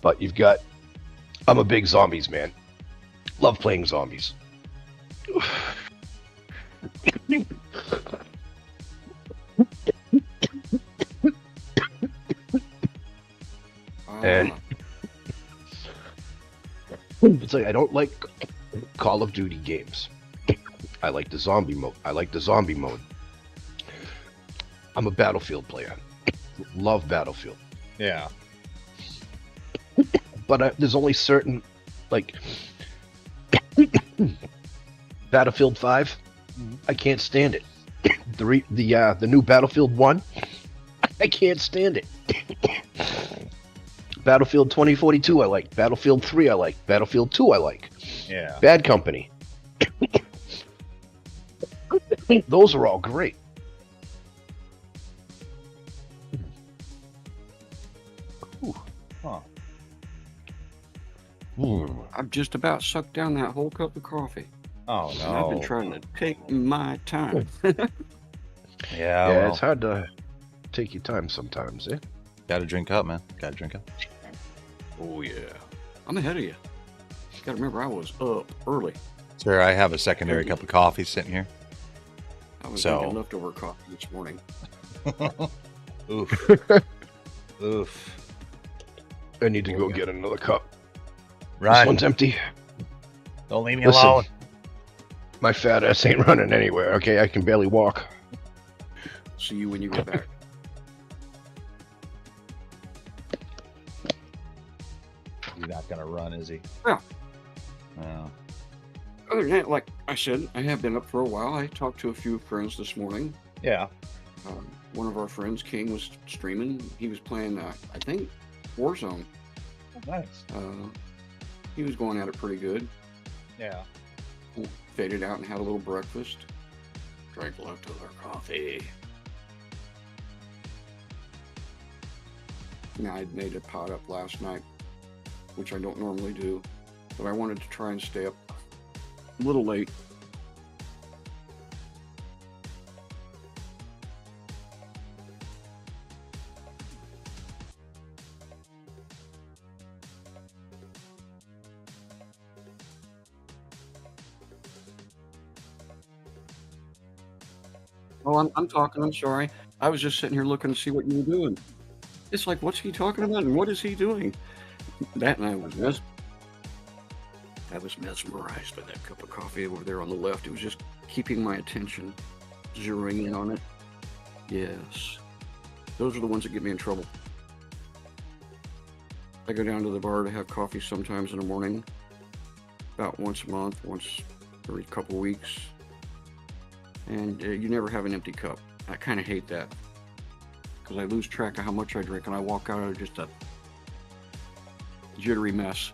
But I'm a big zombies man. Love playing zombies. And it's like, I don't like Call of Duty games. I like the zombie mode. I'm a Battlefield player. Love Battlefield. Yeah. But there's only certain, like, Battlefield 5, I can't stand it. The new Battlefield 1, I can't stand it. Battlefield 2042 I like. Battlefield 3 I like. Battlefield 2 I like. Yeah. Bad Company. Those are all great. Ooh. Huh. I've just about sucked down that whole cup of coffee. Oh no! And I've been trying to take my time. Yeah, well, it's hard to take your time sometimes, eh? Gotta drink up, man. Gotta drink up. Oh yeah, I'm ahead of you. Gotta remember, I was up early. Sir, I have a secondary cup of coffee sitting here. I was drinking leftover coffee this morning. Oof. Oof. I need to go get another cup. Run. This one's empty. Don't leave me alone. My fat ass ain't running anywhere, okay? I can barely walk. See you when you get back. He's not gonna run, is he? Yeah. Oh. Other than that, like I said, I have been up for a while. I talked to a few friends this morning. Yeah. One of our friends, King, was streaming. He was playing, I think, Warzone. Oh, nice. He was going at it pretty good. Yeah. Faded out and had a little breakfast. Drank leftover coffee. Now, I'd made a pot up last night, which I don't normally do, but I wanted to try and stay up a little late. Oh, I'm talking. I'm sorry. I was just sitting here looking to see what you were doing. It's like, what's he talking about and what is he doing? That and I was mesmerized by that cup of coffee over there on the left. It was just keeping my attention, zeroing in on it. Yes. Those are the ones that get me in trouble. I go down to the bar to have coffee sometimes in the morning, about once a month, once every couple weeks. And you never have an empty cup. I kind of hate that because I lose track of how much I drink and I walk out of just a jittery mess.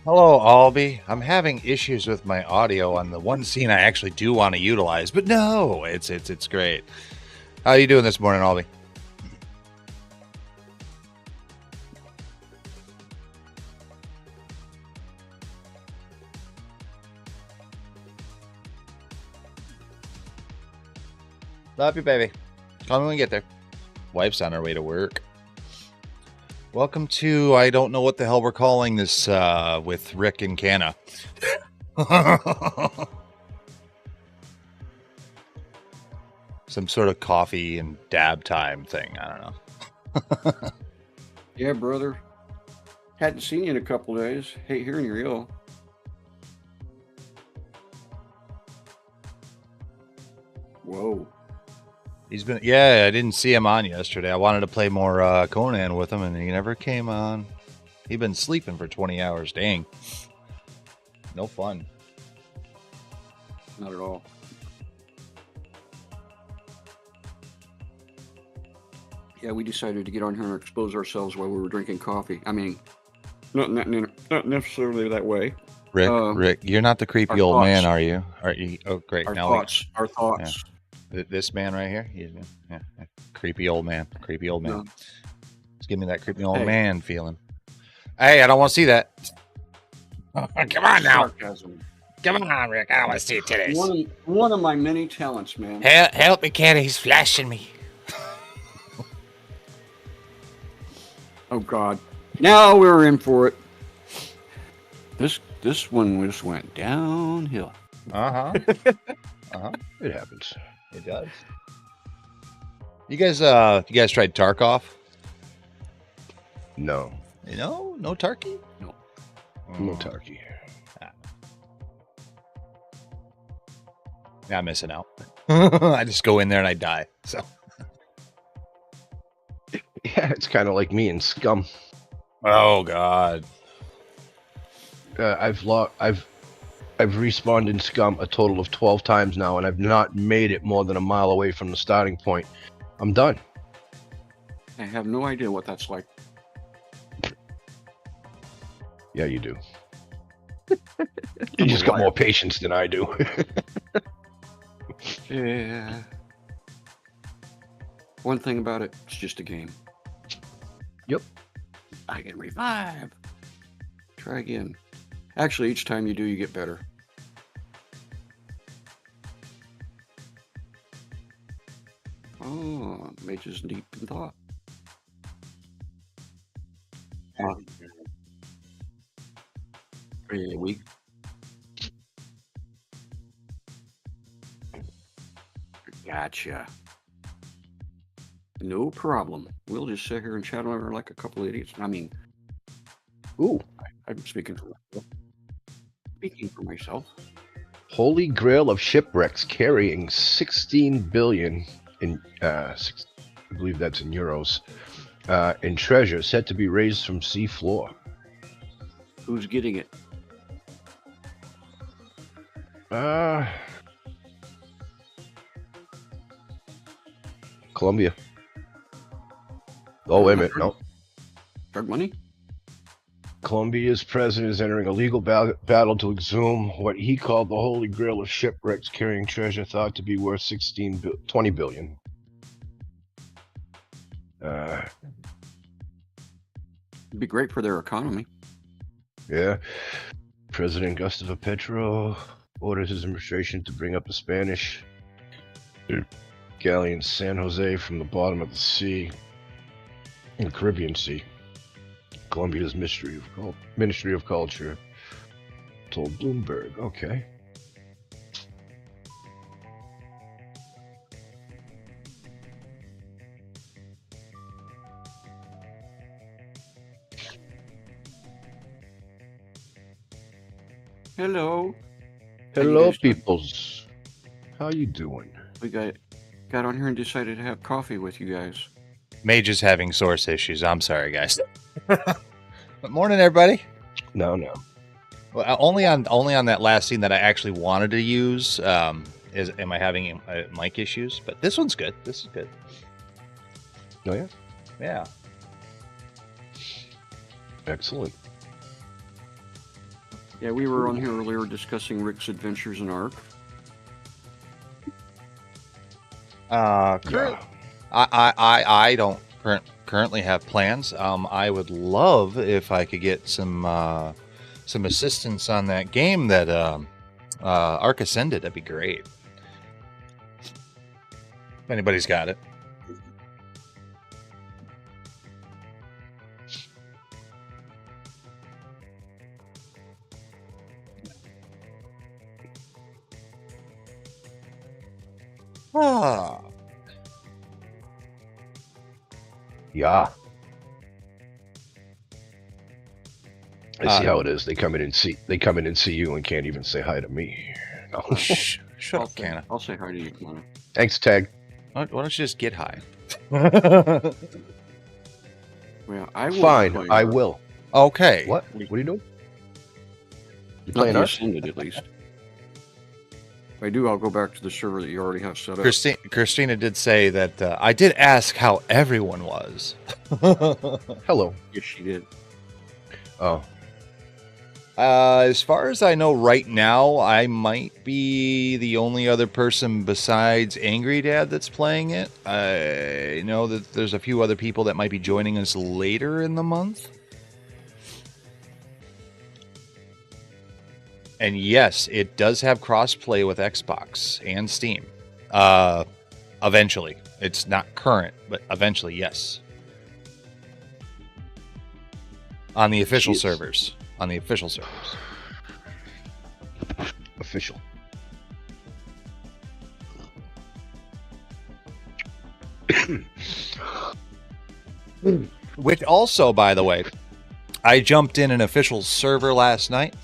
Hello, Albie. I'm having issues with my audio on the one scene I actually do want to utilize, but no, it's great. How are you doing this morning, Albie? Love you, baby. Call me when we get there. Wife's on her way to work. Welcome to, I don't know what the hell we're calling this with Rick and Canna. Some sort of coffee and dab time thing. I don't know. Yeah, brother. Hadn't seen you in a couple days. Hate hearing you're ill. Whoa. He's been, yeah, I didn't see him on yesterday. I wanted to play more Conan with him, and he never came on. He'd been sleeping for 20 hours. Dang. No fun. Not at all. Yeah, we decided to get on here and expose ourselves while we were drinking coffee. I mean, not necessarily that way. Rick, you're not the creepy old man, are you? Are you? Oh, great. Our thoughts. Yeah. This man right here, yeah, creepy old man. No. Just give me that creepy old man feeling. Hey, I don't want to see that. Come on now. Sarcasm. Come on, Rick. I don't want to see it today. One of my many talents, man. Help me, Kenny. He's flashing me. Oh God! Now we're in for it. This one just went downhill. It happens. It does. You guys tried Tarkov? No. No Tarky? No. No Tarky. Yeah, I'm missing out. I just go in there and I die. So. Yeah, it's kind of like me in Scum. Oh God. I've respawned in Scum a total of 12 times now, and I've not made it more than a mile away from the starting point. I'm done. I have no idea what that's like. Yeah, you do. You just got more patience than I do. Yeah. One thing about it, it's just a game. Yep. I can revive. Try again. Actually, each time you do, you get better. Oh, Mage is deep in thought. Pretty weak. Gotcha. No problem. We'll just sit here and chat over like a couple idiots. I mean, ooh, I'm speaking for myself. Speaking for myself. Holy Grail of shipwrecks carrying 16 billion in, I believe that's in euros, in treasure set to be raised from sea floor. Who's getting it? Colombia. Oh, wait a minute. No. Drug money? Colombia's president is entering a legal battle to exhume what he called the Holy Grail of shipwrecks carrying treasure thought to be worth 20 billion. It'd be great for their economy. Yeah. President Gustavo Petro orders his administration to bring up the Spanish galleon San Jose from the bottom of the sea, in the Caribbean Sea. Colombia's Ministry of Culture told Bloomberg. Okay. Hello. Hello, peoples. How you doing? We got on here and decided to have coffee with you guys. Mage is having source issues. I'm sorry, guys. Good morning, everybody. No. Well, only on that last scene that I actually wanted to use am I having mic issues? But this one's good. This is good. Oh yeah. Yeah. Excellent. Yeah, we were on here earlier discussing Rick's adventures in Ark. I don't currently have plans. I would love if I could get some assistance on that game that Ark Ascended. That'd be great. If anybody's got it. Yeah. I see how it is. They come in and see you and can't even say hi to me. No. Shut up, Canna. I'll say hi to you, Canna. Thanks, Tag. Why don't you just get high? Well, I will. Fine, I will. Okay. What are you doing? You Not playing Ark? Ascended, at least. If I do, I'll go back to the server that you already have set up. Christina did say that I did ask how everyone was. Hello. Yes, she did. Oh. As far as I know right now, I might be the only other person besides Angry Dad that's playing it. I know that there's a few other people that might be joining us later in the month. And yes, it does have crossplay with Xbox and Steam. Eventually. It's not current, but eventually, yes. On the official servers. On the official servers. Official. Which also, by the way, I jumped in an official server last night.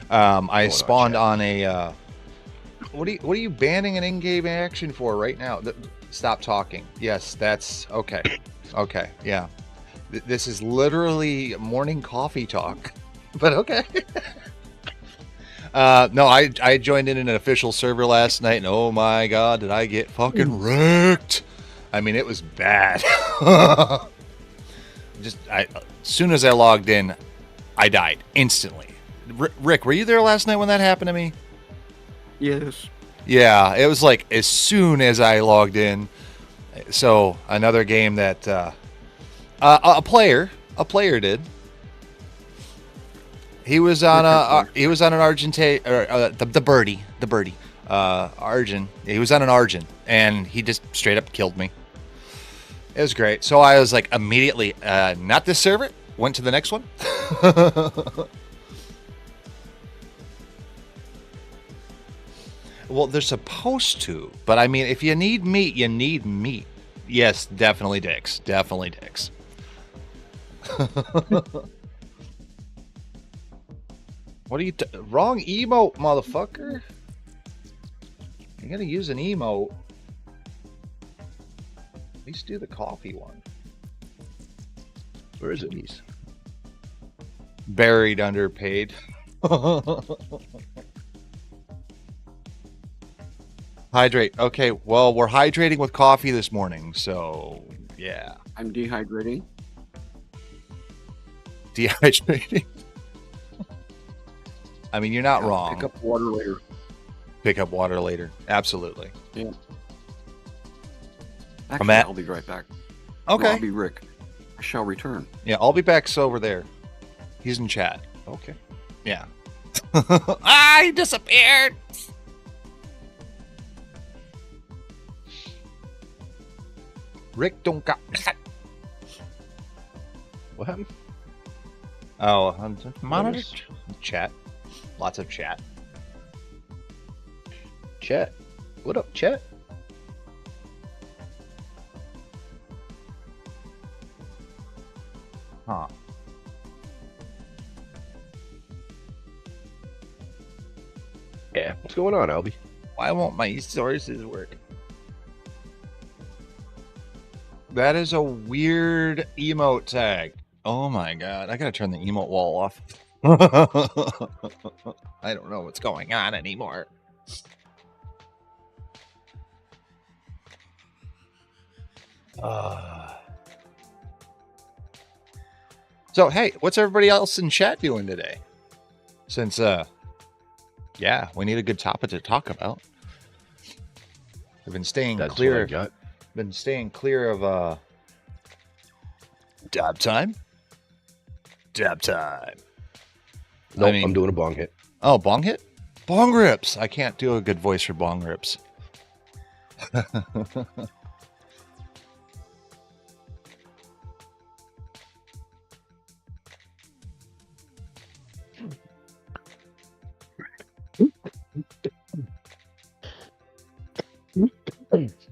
I spawned on a. What are you banning an in-game action for right now? Stop talking. Yes, that's okay. Okay, yeah. This is literally morning coffee talk, but okay. No, I joined in an official server last night, and oh my god, did I get fucking wrecked! I mean, it was bad. As soon as I logged in, I died instantly. Rick, were you there last night when that happened to me? Yes. Yeah, it was like as soon as I logged in. So another game that a player did. He was on an Argentine, the birdie, Argent. He was on an Argent, and he just straight up killed me. It was great. So I was like immediately, not this server. Went to the next one. Well, they're supposed to, but I mean, if you need meat, you need meat. Yes, definitely dicks. Definitely dicks. What are you... wrong emote, motherfucker. You're gonna use an emote. At least do the coffee one. Where is it? He's buried, underpaid. Hydrate. Okay, well, we're hydrating with coffee this morning, so yeah. I'm dehydrating. Dehydrating? I mean, you're not wrong. Pick up water later. Pick up water later. Absolutely. Yeah. Actually, I'll be right back. Okay. Well, I'll be Rick. I shall return. Yeah, I'll be back over there. He's in chat. Okay. Yeah. Ah, he disappeared! Rick don't got... What happened? Oh, monitor chat. Lots of chat. Chat. What up, chat? Huh. Yeah. What's going on, Albie? Why won't my sources work? That is a weird emote tag. Oh my god, I gotta turn the emote wall off. I don't know what's going on anymore. So, hey, what's everybody else in chat doing today? Since, yeah, we need a good topic to talk about. We've been staying clear. Been staying clear of, dab time. Dab time. Nope, I'm doing a bong hit. Oh, bong hit? Bong rips. I can't do a good voice for bong rips.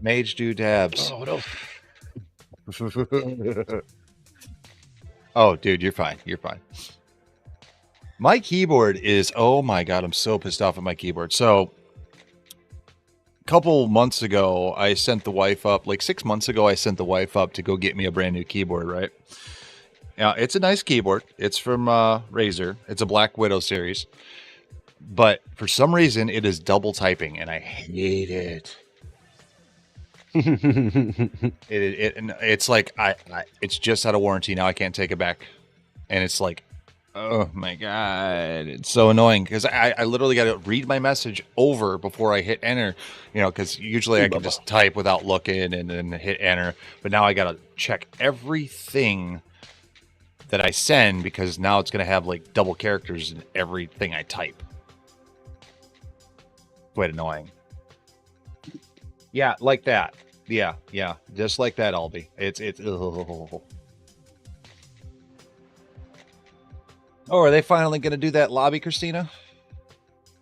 Mage do dabs. Oh, no. Oh, dude, you're fine. You're fine. My keyboard is... oh my god, I'm so pissed off at my keyboard. So, a couple months ago, I sent the wife up... like 6 months ago, I sent the wife up to go get me a brand new keyboard, right? Now, it's a nice keyboard. It's from Razer. It's a Black Widow series. But for some reason, it is double typing, and I hate it. It's like it's just out of warranty now. I can't take it back, and it's like, oh my god, it's so annoying because I literally got to read my message over before I hit enter, you know, because usually I can just type without looking and then hit enter, but now I got to check everything that I send because now it's gonna have like double characters in everything I type. Quite annoying. Yeah, like that. Yeah, just like that, Albie. It's. Oh, are they finally going to do that lobby, Christina?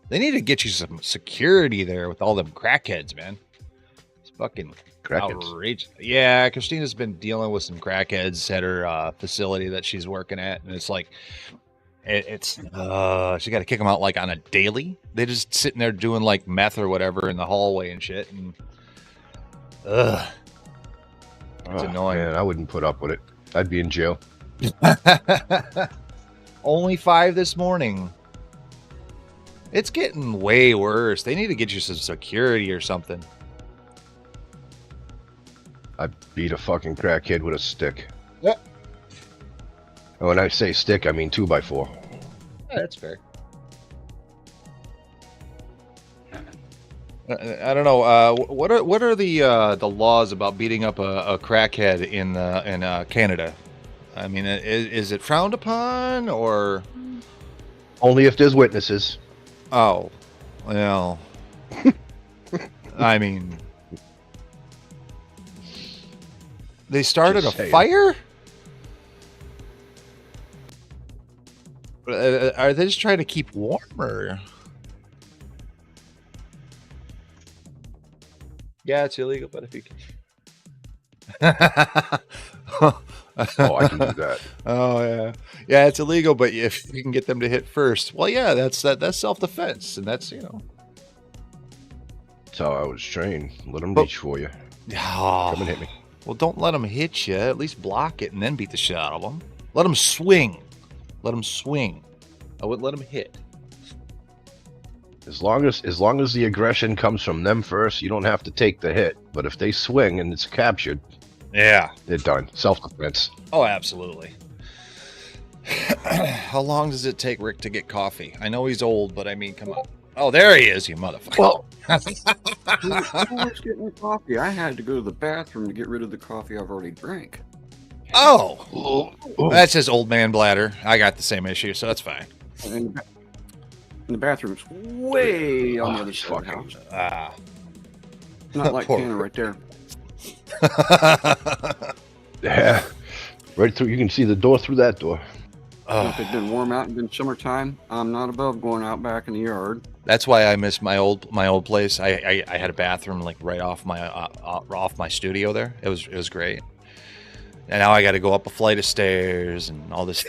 They need to get you some security there with all them crackheads, man. It's fucking outrageous. Yeah, Christina's been dealing with some crackheads at her facility that she's working at, and it's like, she got to kick them out like on a daily. They just sitting there doing like meth or whatever in the hallway and shit, and ugh. It's annoying. Man, I wouldn't put up with it. I'd be in jail. Only 5 this morning. It's getting way worse. They need to get you some security or something. I beat a fucking crackhead with a stick. Yeah. And when I say stick, I mean 2x4. Yeah, that's fair. I don't know. What are the laws about beating up a crackhead in Canada? I mean, is it frowned upon or only if there's witnesses? Oh, well. I mean, they started a fire? Are they just trying to keep warm or? Yeah, it's illegal, but if you can. Oh, I can do that. Oh yeah, yeah, it's illegal, but if you can get them to hit first, well, yeah, that's self-defense, and that's That's how I was trained. Let them reach for you. Oh, come and hit me. Well, don't let them hit you. At least block it and then beat the shit out of them. Let them swing. Let them swing. I wouldn't let them hit. As long as the aggression comes from them first, you don't have to take the hit. But if they swing and it's captured, yeah, they're done. Self-defense. Oh, absolutely. How long does it take Rick to get coffee? I know he's old, but I mean, come on. Oh, there he is, you motherfucker. Well, who was getting the coffee? I had to go to the bathroom to get rid of the coffee I've already drank. Oh, that's his old man bladder. I got the same issue, so that's fine. And the bathroom's way on the other side of the house. Not like Canada right there. Yeah, right through. You can see the door through that door. If it'd been warm out and been summertime, I'm not above going out back in the yard. That's why I miss my old place. I had a bathroom like right off my studio there. It was great. And now I got to go up a flight of stairs and all this.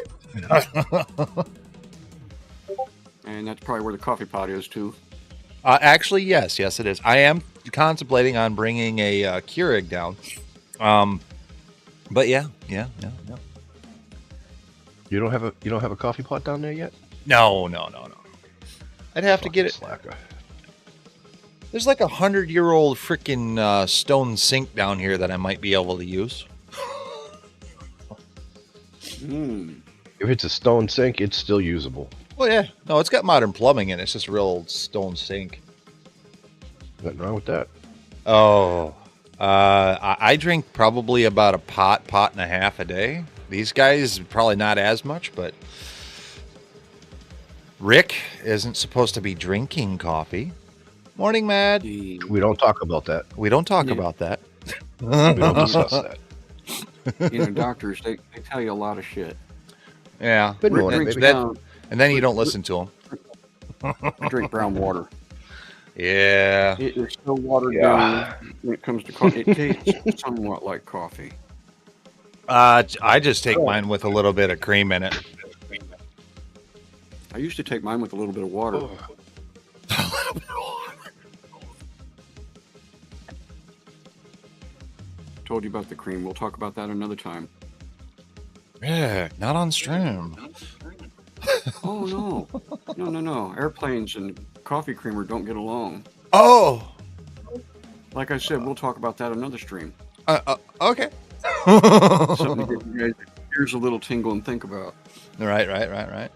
And that's probably where the coffee pot is too. Actually, yes, it is. I am contemplating on bringing a Keurig down. But yeah. You don't have a coffee pot down there yet? No. I'd have to get it. Slacker. There's like 100-year-old freaking stone sink down here that I might be able to use. If it's a stone sink, it's still usable. Well, yeah. No, it's got modern plumbing in it. It's just a real old stone sink. Nothing wrong with that. Oh, I drink probably about a pot and a half a day. These guys probably not as much, but Rick isn't supposed to be drinking coffee. Morning, Mad. We don't talk about that. We don't talk about that. We don't discuss that. Doctors, they tell you a lot of shit. Yeah. Good morning, and then you don't listen to them. I drink brown water. Yeah. It is so watered down when it comes to coffee. It tastes somewhat like coffee. I just take mine with a little bit of cream in it. I used to take mine with a little bit of water. Told you about the cream. We'll talk about that another time. Yeah, not on stream. Oh, no. Airplanes and coffee creamer don't get along. Oh! Like I said, we'll talk about that another stream. Okay. Something to get you guys ears a little tingle and think about. Right.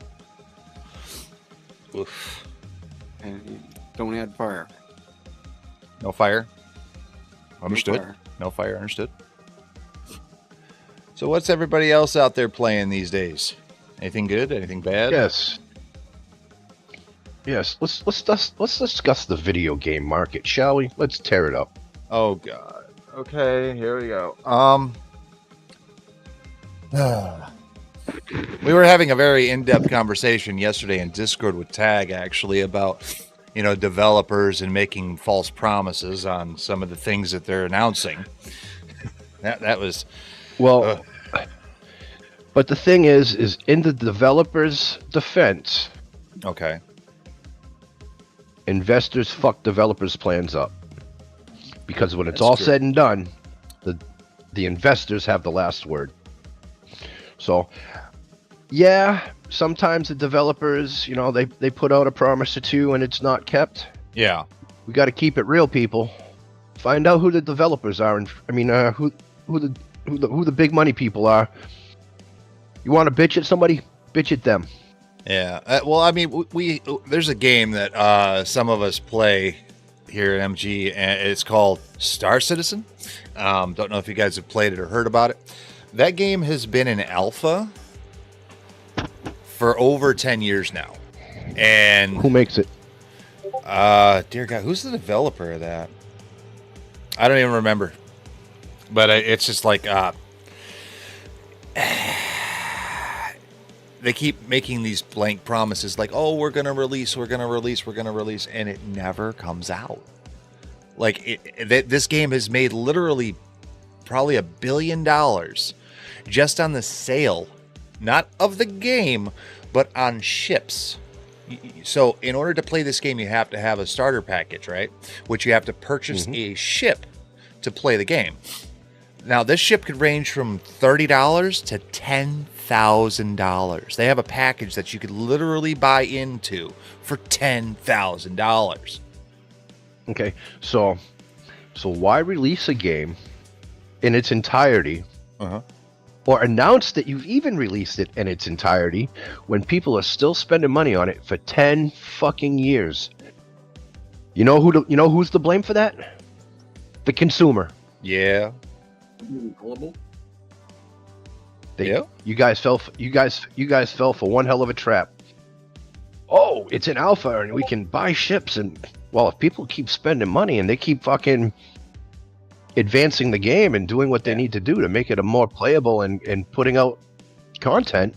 Oof. And don't add fire. No fire? Understood. No fire. Understood. So what's everybody else out there playing these days? Anything good? Anything bad? Yes. Let's discuss the video game market, shall we? Let's tear it up. Oh God. Okay, here we go. We were having a very in-depth conversation yesterday in Discord with Tag, actually, about developers and making false promises on some of the things that they're announcing. that was well. But the thing is in the developers' defense. Okay. Investors fuck developers' plans up. Because when it's all said and done, the investors have the last word. So, yeah, sometimes the developers, they put out a promise or two and it's not kept. Yeah. We got to keep it real, people. Find out who the developers are, and who the big money people are. You want to bitch at somebody? Bitch at them. Yeah. Well, I mean, there's a game that some of us play here at MG, and it's called Star Citizen. Don't know if you guys have played it or heard about it. That game has been in alpha for over 10 years now. And who makes it? Dear God, who's the developer of that? I don't even remember. But it's just like they keep making these blank promises like, oh, we're going to release, and it never comes out. Like, this game has made literally probably $1 billion just on the sale, not of the game, but on ships. So in order to play this game, you have to have a starter package, right? Which you have to purchase a ship to play the game. Now, this ship could range from $30 to $10,000. They have a package that you could literally buy into for $10,000. Okay, so why release a game in its entirety, or announce that you've even released it in its entirety when people are still spending money on it for 10 fucking years? You know who's to blame for that? The consumer. Yeah. You guys fell for one hell of a trap. Oh, it's an alpha and we can buy ships, and well, if people keep spending money and they keep fucking advancing the game and doing what they need to do to make it a more playable and putting out content,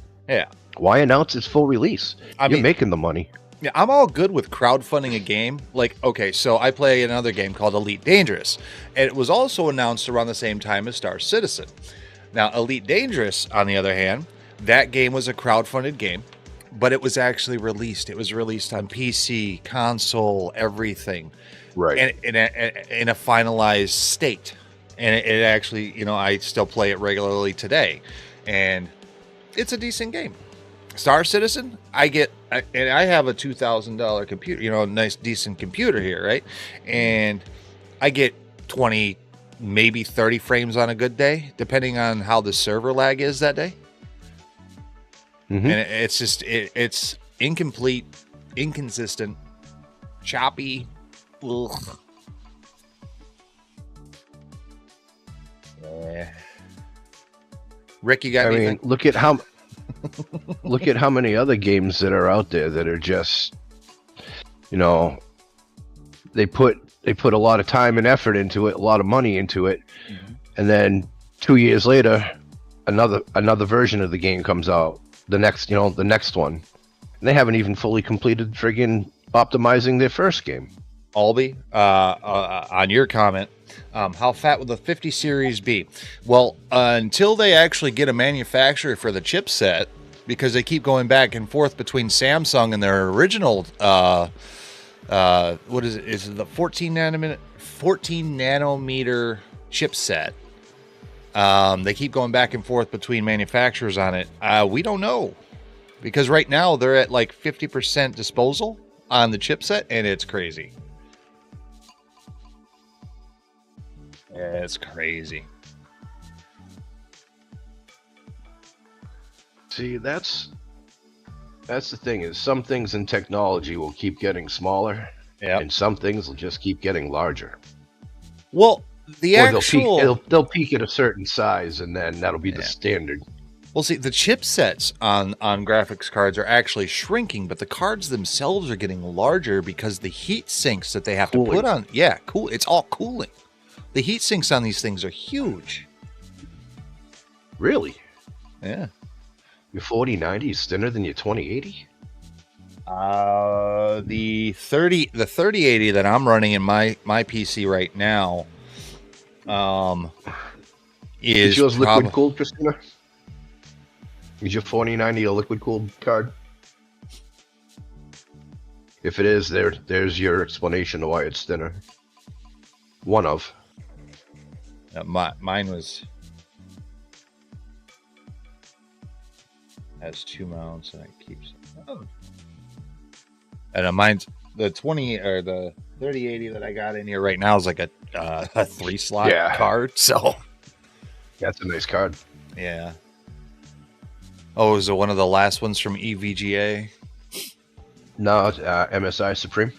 why announce its full release? You're making the money. Yeah, I'm all good with crowdfunding a game. Like, okay, so I play another game called Elite Dangerous, and it was also announced around the same time as Star Citizen. Now, Elite Dangerous, on the other hand, that game was a crowdfunded game, but it was actually released. It was released on PC, console, everything. Right. And in a finalized state. And it actually, I still play it regularly today. And it's a decent game. Star Citizen, I have a $2,000 computer, a nice, decent computer here, right? And I get 20, maybe 30 frames on a good day, depending on how the server lag is that day. And it's just, it's incomplete, inconsistent, choppy. Ugh. Rick, you got anything? I mean, look at how many other games that are out there that are just, they put a lot of time and effort into it, a lot of money into it, and then 2 years later, another version of the game comes out. The next one, and they haven't even fully completed friggin' optimizing their first game. Albie, on your comment, how fat will the 50 series be? Well, until they actually get a manufacturer for the chipset, because they keep going back and forth between Samsung and their original, what is it? Is it the 14 nanometer chipset? They keep going back and forth between manufacturers on it. We don't know, because right now they're at like 50% disposal on the chipset, and it's crazy. Yeah, it's crazy. See, that's the thing, is some things in technology will keep getting smaller, and some things will just keep getting larger. Well, they'll peak at a certain size, and then that'll be the standard. Well, see, the chipsets on graphics cards are actually shrinking, but the cards themselves are getting larger because the heat sinks that they have to put on. Yeah, cool. It's all cooling. The heat sinks on these things are huge. Really? Yeah. Your 4090 is thinner than your 2080? The 3080 that I'm running in my PC right now, is yours liquid cooled, Christina? Is your 4090 a liquid cooled card? If it is, there's your explanation of why it's thinner. One of. Mine has 2 mounts, and it keeps. And mine's the 20 or the 3080 that I got in here right now is like a 3-slot card. So that's a nice card. Yeah. Oh, is it one of the last ones from EVGA? No, it's MSI Supreme.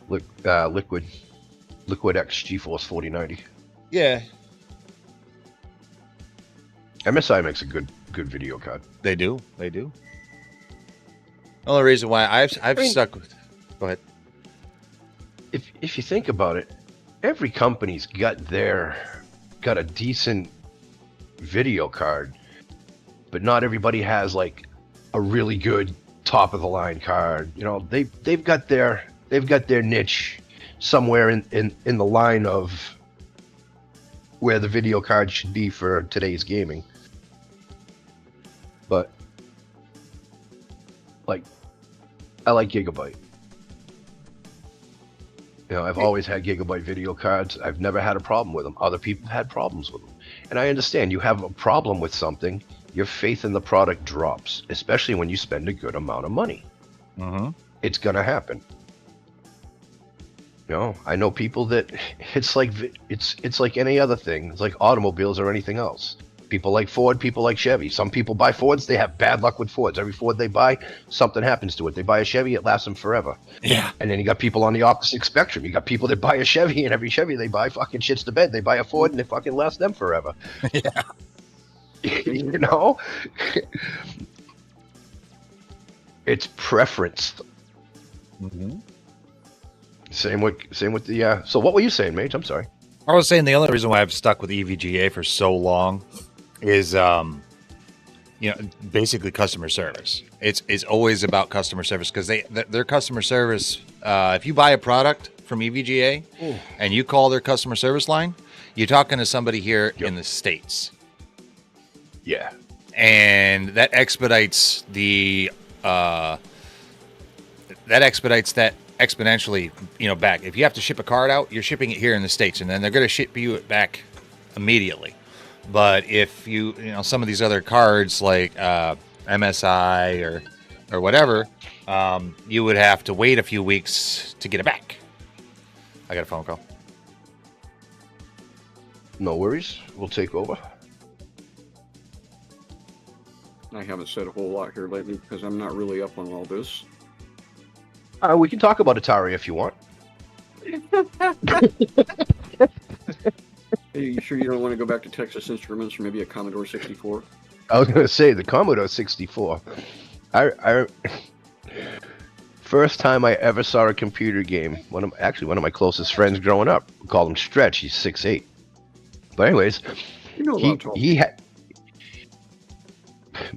Liquid X GeForce 4090. Yeah. MSI makes a good video card. They do. The only reason why I've stuck with. Go ahead. If you think about it, every company's got a decent video card, but not everybody has like a really good top of the line card. You know, they've got their niche somewhere in the line of where the video card should be for today's gaming. But like, I like Gigabyte. You know, I've always had Gigabyte video cards. I've never had a problem with them. Other people have had problems with them. And I understand you have a problem with something, your faith in the product drops, especially when you spend a good amount of money. Mm-hmm. It's going to happen. You know, I know people that it's like any other thing. It's like automobiles or anything else. People like Ford, people like Chevy. Some people buy Fords, they have bad luck with Fords. Every Ford they buy, something happens to it. They buy a Chevy, it lasts them forever. Yeah. And then you got people on the opposite spectrum. You got people that buy a Chevy, and every Chevy they buy fucking shits the bed. They buy a Ford, and it fucking lasts them forever. Yeah. You know? It's preference. Mm-hmm. Same with the. So what were you saying, Mage? I'm sorry. I was saying the only reason why I've stuck with EVGA for so long is, basically customer service. It's always about customer service because their customer service. If you buy a product from EVGA and you call their customer service line, you're talking to somebody here in the States. Yeah, and that expedites that exponentially, back. If you have to ship a card out, you're shipping it here in the States, and then they're going to ship you it back immediately. But if some of these other cards like MSI or whatever, you would have to wait a few weeks to get it back. I got a phone call. No worries. We'll take over. I haven't said a whole lot here lately because I'm not really up on all this. We can talk about Atari if you want. Hey, you sure you don't want to go back to Texas Instruments or maybe a Commodore 64? I was going to say the Commodore 64. I first time I ever saw a computer game. One of my closest friends growing up. We called him Stretch. He's 6'8". But anyways, he had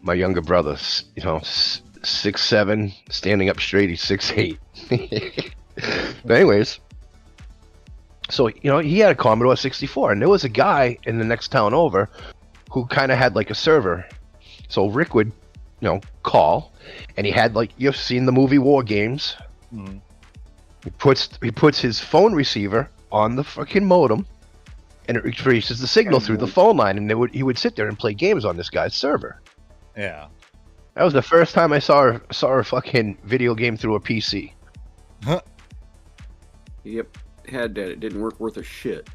my younger brother. 6'7", standing up straight. He's 6'8". But anyways, so he had a Commodore 64, and there was a guy in the next town over who kind of had like a server. So Rick would, call, and he had like, you've seen the movie War Games. Mm-hmm. He puts his phone receiver on the fucking modem, and it retraces the signal through the phone line, and he would sit there and play games on this guy's server. Yeah. That was the first time I saw a fucking video game through a PC. Huh. Yep, had that. It didn't work worth a shit.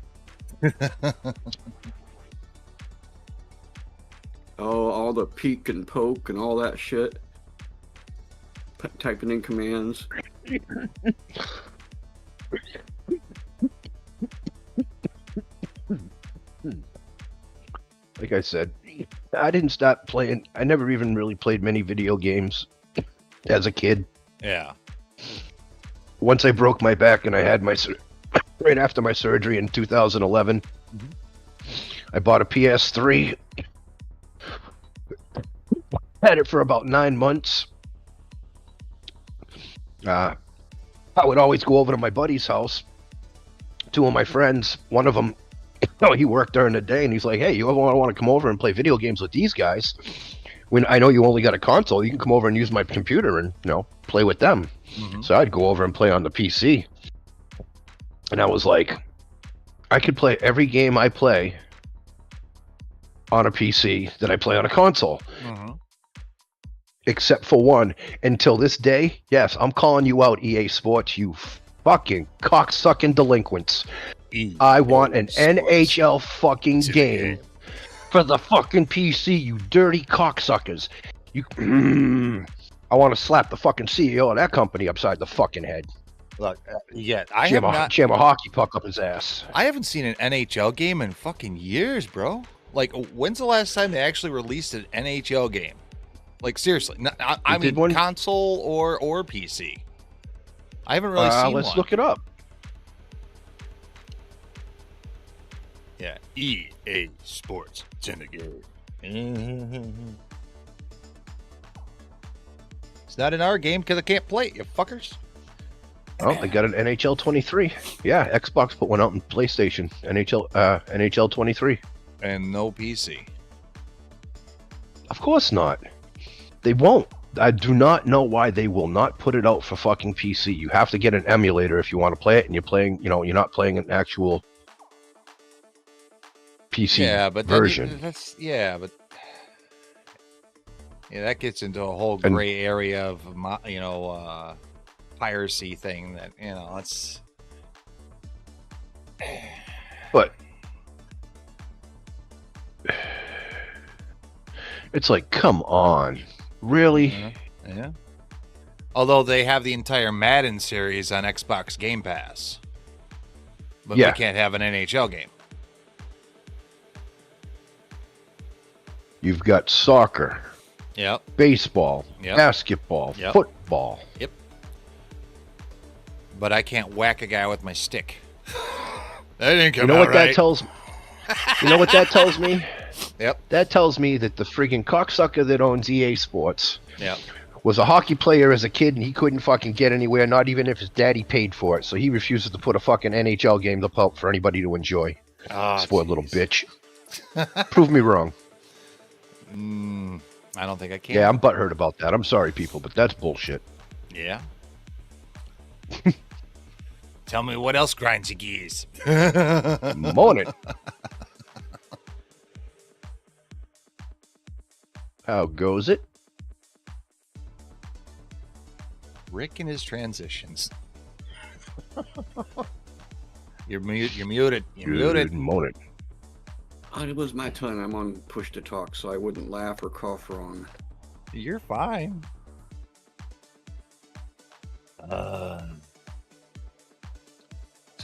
Oh, all the peek and poke and all that shit. Typing in commands. Like I said, I didn't stop playing. I never even really played many video games as a kid. Yeah. Once I broke my back and I had right after my surgery in 2011, I bought a PS3. Had it for about 9 months. I would always go over to my buddy's house. Two of my friends, one of them, he worked during the day, and he's like, "Hey, you ever want to come over and play video games with these guys? When I know you only got a console, you can come over and use my computer and play with them." Mm-hmm. So I'd go over and play on the PC, and I was like, I could play every game I play on a PC that I play on a console. Mm-hmm. Except for one. Until this day, yes, I'm calling you out, EA Sports, you fucking cocksucking delinquents. I want an NHL fucking game for the fucking PC, you dirty cocksuckers. You, I want to slap the fucking CEO of that company upside the fucking head. Look, yeah, jam a hockey puck up his ass. I haven't seen an NHL game in fucking years, bro. Like, when's the last time they actually released an NHL game? Like, seriously, I mean, console or PC. I haven't really seen let's one. Look it up. Yeah, EA Sports. It's in the game. It's not in our game because I can't play it, you fuckers. Oh, they got an NHL 23. Yeah, Xbox put one out in PlayStation. NHL 23. And no PC. Of course not. They won't. I do not know why they will not put it out for fucking PC. You have to get an emulator if you want to play it, and you're playing, you're not playing an actual PC version. That gets into a whole gray area of piracy thing that it's. But it's like, come on, really? Yeah. Although they have the entire Madden series on Xbox Game Pass, but we can't have an NHL game. You've got soccer. Yep. Baseball. Yep. Basketball. Yep. Football. Yep. But I can't whack a guy with my stick. That didn't come out right. That tells me? You know what that tells me? Yep. That tells me that the friggin' cocksucker that owns EA Sports yep. was a hockey player as a kid, and he couldn't fucking get anywhere, not even if his daddy paid for it. So he refuses to put a fucking NHL game up for anybody to enjoy. Spoiled little bitch. Prove me wrong. I don't think I can. Yeah, I'm butthurt about that. I'm sorry, people, but that's bullshit. Yeah. Tell me what else grinds your gears. Morning. How goes it? Rick and his transitions. You're muted. You're muted. Good morning. It was my turn. I'm on push to talk, so I wouldn't laugh or cough wrong. You're fine. So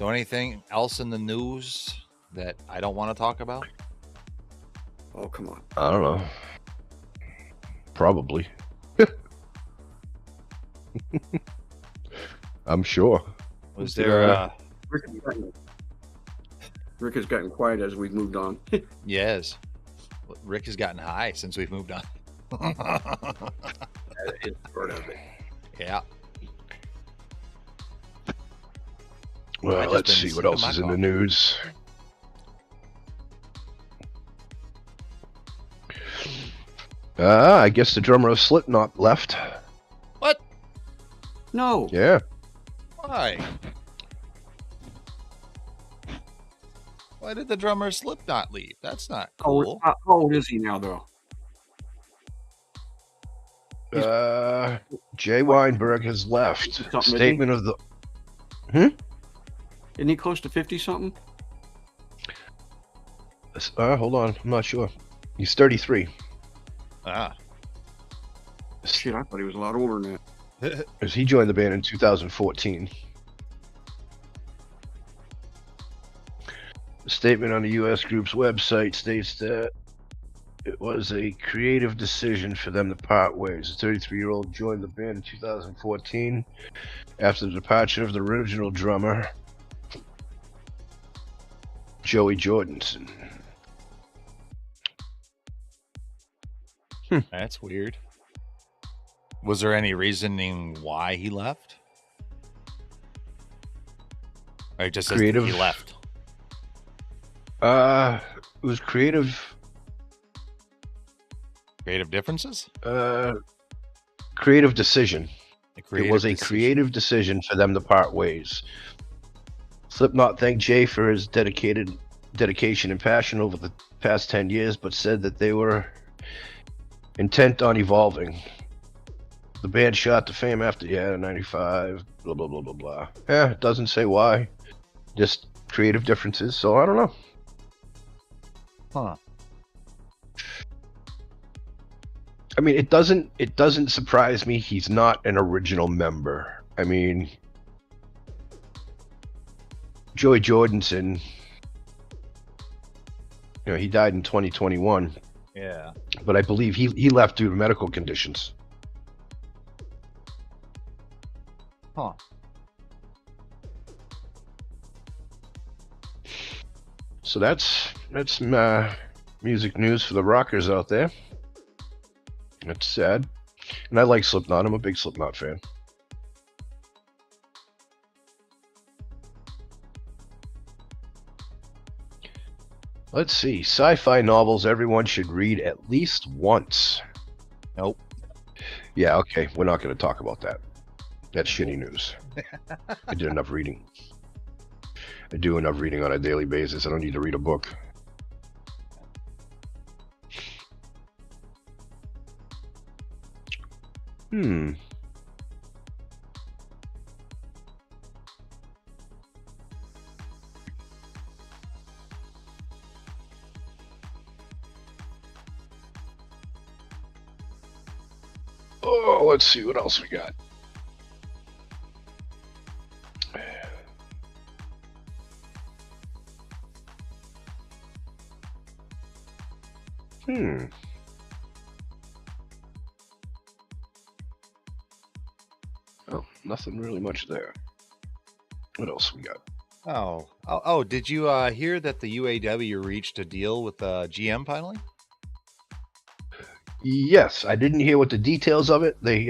anything else in the news that I don't want to talk about? Oh, come on. I don't know. Probably. I'm sure. Was there Rick has gotten quiet as we've moved on. Yes. Rick has gotten high since we've moved on. That is part of it. Yeah. Well, let's see what else is in the news. I guess the drummer of Slipknot left. What? No. Yeah. Why? Why did the drummer Slipknot leave? That's not cool. How old is he now, though? Jay Weinberg has left. Statement of the... Isn't he close to 50-something? Hold on. I'm not sure. He's 33. Shit, I thought he was a lot older than that. Because he joined the band in 2014. The statement on the U.S. group's website states that it was a creative decision for them to part ways. The 33-year-old joined the band in 2014 after the departure of the original drummer, Joey Jordison. That's weird. Was there any reasoning why he left? Or it just says that he left? It was creative. Creative differences? Creative decision. It was a creative decision for them to part ways. Slipknot thanked Jay for his dedication and passion over the past 10 years, but said that they were intent on evolving. The band shot to fame after 95. Blah blah blah blah blah. Yeah, it doesn't say why. Just creative differences. So I don't know. Huh. I mean, it doesn't surprise me he's not an original member. I mean, Joey Jordison, you know, he died in 2021. Yeah. But I believe he left due to medical conditions. Huh. So that's music news for the rockers out there. That's sad. And I like Slipknot. I'm a big Slipknot fan. Let's see. Sci-fi novels everyone should read at least once. Nope. Yeah, okay. We're not going to talk about that. That's shitty news. I did enough reading. I do enough reading on a daily basis. I don't need to read a book. Oh, let's see what else we got. Oh, nothing really much there. What else we got? Oh! Did you hear that the UAW reached a deal with GM finally? Yes, I didn't hear what the details of it. They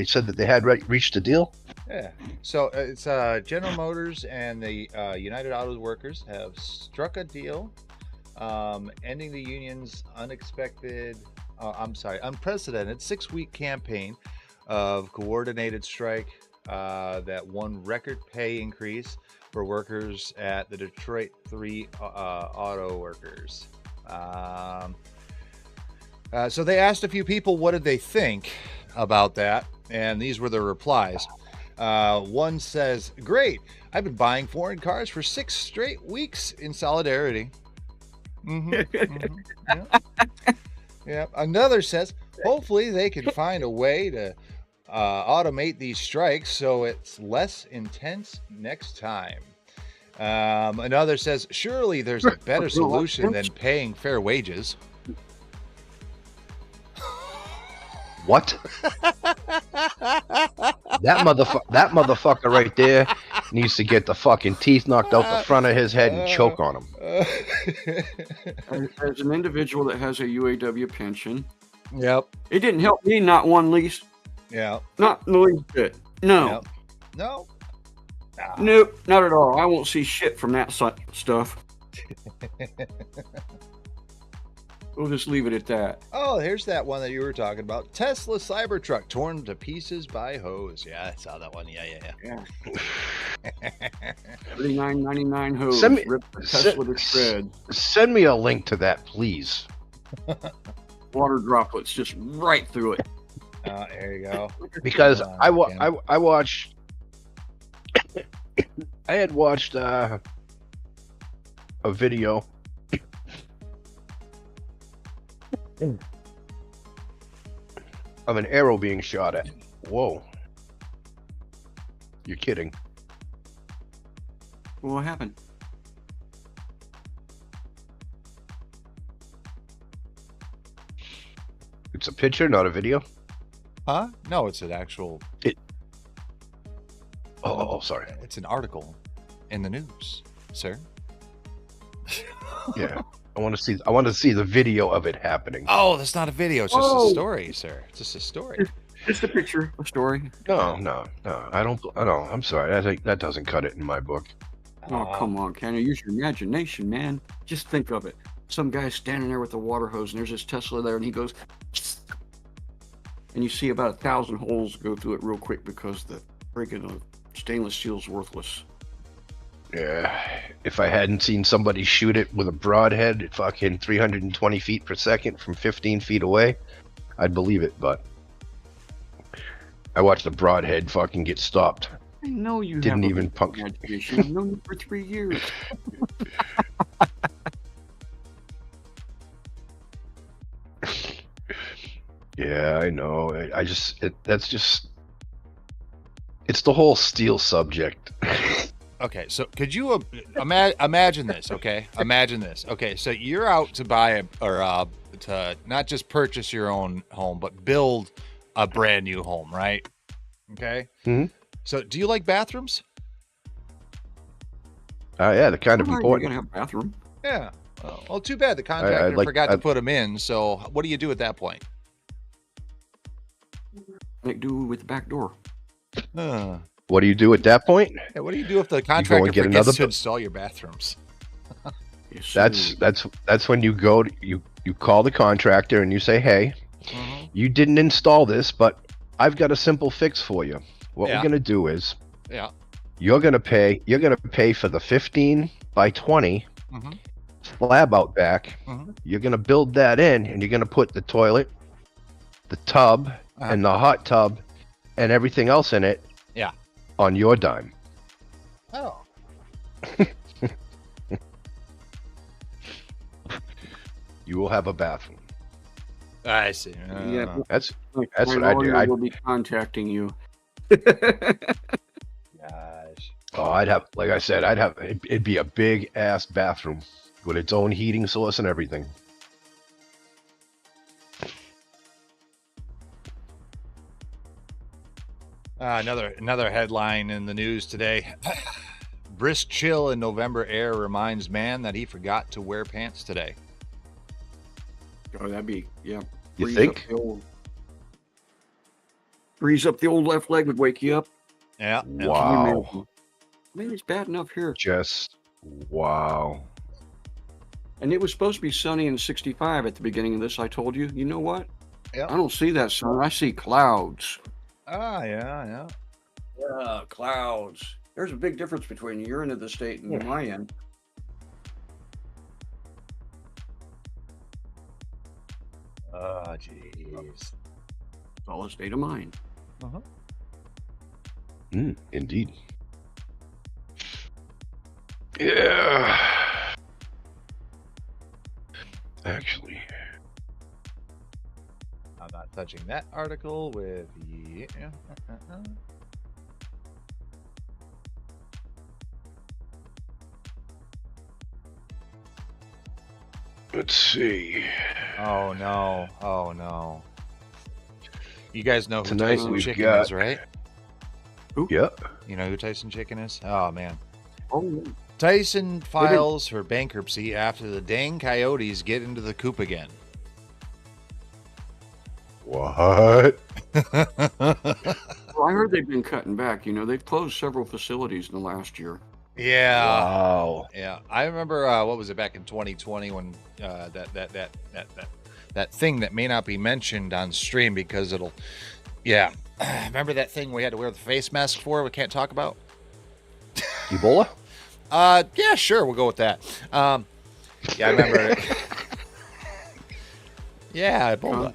said that they had reached a deal. Yeah. So it's General Motors and the United Auto Workers have struck a deal, ending the union's unprecedented 6-week campaign of coordinated strike that won record pay increase for workers at the Detroit 3 auto workers. So they asked a few people what did they think about that, and these were the replies. One says, "Great, I've been buying foreign cars for 6 straight weeks in solidarity." Yeah. Another says, "Hopefully they can find a way to automate these strikes so it's less intense next time." Another says, "Surely there's a better solution than paying fair wages." What? That motherfucker right there needs to get the fucking teeth knocked out the front of his head and choke on him. As an individual that has a UAW pension, yep, it didn't help me not one least. Yeah, not the least bit. No, yep. No, nope, not at all. I won't see shit from that stuff. We'll just leave it at that. Oh, here's that one that you were talking about. Tesla Cybertruck torn to pieces by hose. Yeah, I saw that one. Yeah. $39.99 hose. Ripped the Tesla to shreds. Send me a link to that, please. Water droplets just right through it. There you go. Because I watched. I had watched a video of an arrow being shot at. Whoa. You're kidding. What happened? It's a picture, not a video? Huh? No, it's an actual... Oh, sorry. It's an article in the news, sir. Yeah. I want to see the video of it happening. Oh, that's not a video. It's just a story, sir. It's just a story. Just a picture, a story. No. I don't. I'm sorry. I think that doesn't cut it in my book. Oh, come on, can you use your imagination, man? Just think of it. Some guy's standing there with a water hose, and there's this Tesla there, and he goes, and you see about 1,000 holes go through it real quick because the friggin' stainless steel's worthless. Yeah, if I hadn't seen somebody shoot it with a broadhead at fucking 320 feet per second from 15 feet away, I'd believe it, but I watched the broadhead fucking get stopped. I know you didn't have even puncture. I've known you for 3 years. Yeah, I know. It's the whole steel subject. Okay, so could you imagine this? Okay, imagine this. Okay, so you're out to buy to not just purchase your own home, but build a brand new home, right? Okay. Mm-hmm. So, do you like bathrooms? Yeah, they're kind of You're important. gonna have a bathroom. Yeah. Well, too bad the contractor forgot to put them in. So, what do you do at that point? Make do with the back door. What do you do at that point? Yeah, what do you do if the contractor forgets to install your bathrooms? That's when you go to, you call the contractor and you say, hey, you didn't install this, but I've got a simple fix for you. What we're gonna do is, you're gonna pay for the 15 by 20 slab out back. You're gonna build that in, and you're gonna put the toilet, the tub, and the hot tub, and everything else in it. Yeah. On your dime. Oh. You will have a bathroom. I see. Yeah, that's what I do. I will be contacting you. Gosh. Oh, like I said, it'd be a big ass bathroom with its own heating source and everything. Another headline in the news today. Brisk chill in November air reminds man that he forgot to wear pants today. Oh, that'd be, yeah. You think? Breeze up the old left leg would wake you up. Yeah. Wow. I mean, it's bad enough here. Just, wow. And it was supposed to be sunny and 65 at the beginning of this. I told you, you know what? Yeah. I don't see that sun. I see clouds. Ah, yeah. Yeah, clouds. There's a big difference between your end of the state and my end. Oh, jeez. It's all a state of mind. Indeed. Yeah. Actually, I'm not touching that article with the. let's see. Oh no. You guys know who Tonight Tyson Chicken is, right? Who? Yeah. You know who Tyson Chicken is? Oh man. Oh. Tyson files for bankruptcy after the dang Coyotes get into the coop again. What? Well, I heard they've been cutting back. You know, they've closed several facilities in the last year. Yeah. Wow. Yeah. I remember what was it back in 2020 when that thing that may not be mentioned on stream because it'll. Yeah. Remember that thing we had to wear the face mask for? We can't talk about. Ebola? Yeah, sure. We'll go with that. Yeah, I remember it. Yeah, Ebola.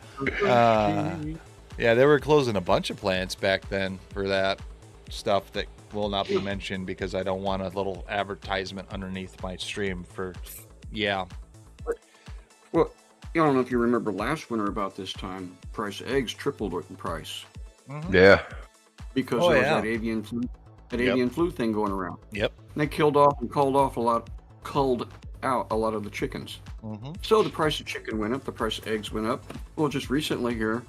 Yeah, they were closing a bunch of plants back then for that stuff that will not be mentioned because I don't want a little advertisement underneath my stream for, yeah. Well, I don't know if you remember last winter about this time, price of eggs tripled in price. Yeah. Because there was that avian flu thing going around. Yep. And they culled out a lot of the chickens. So the price of chicken went up, the price of eggs went up. Well, just recently here,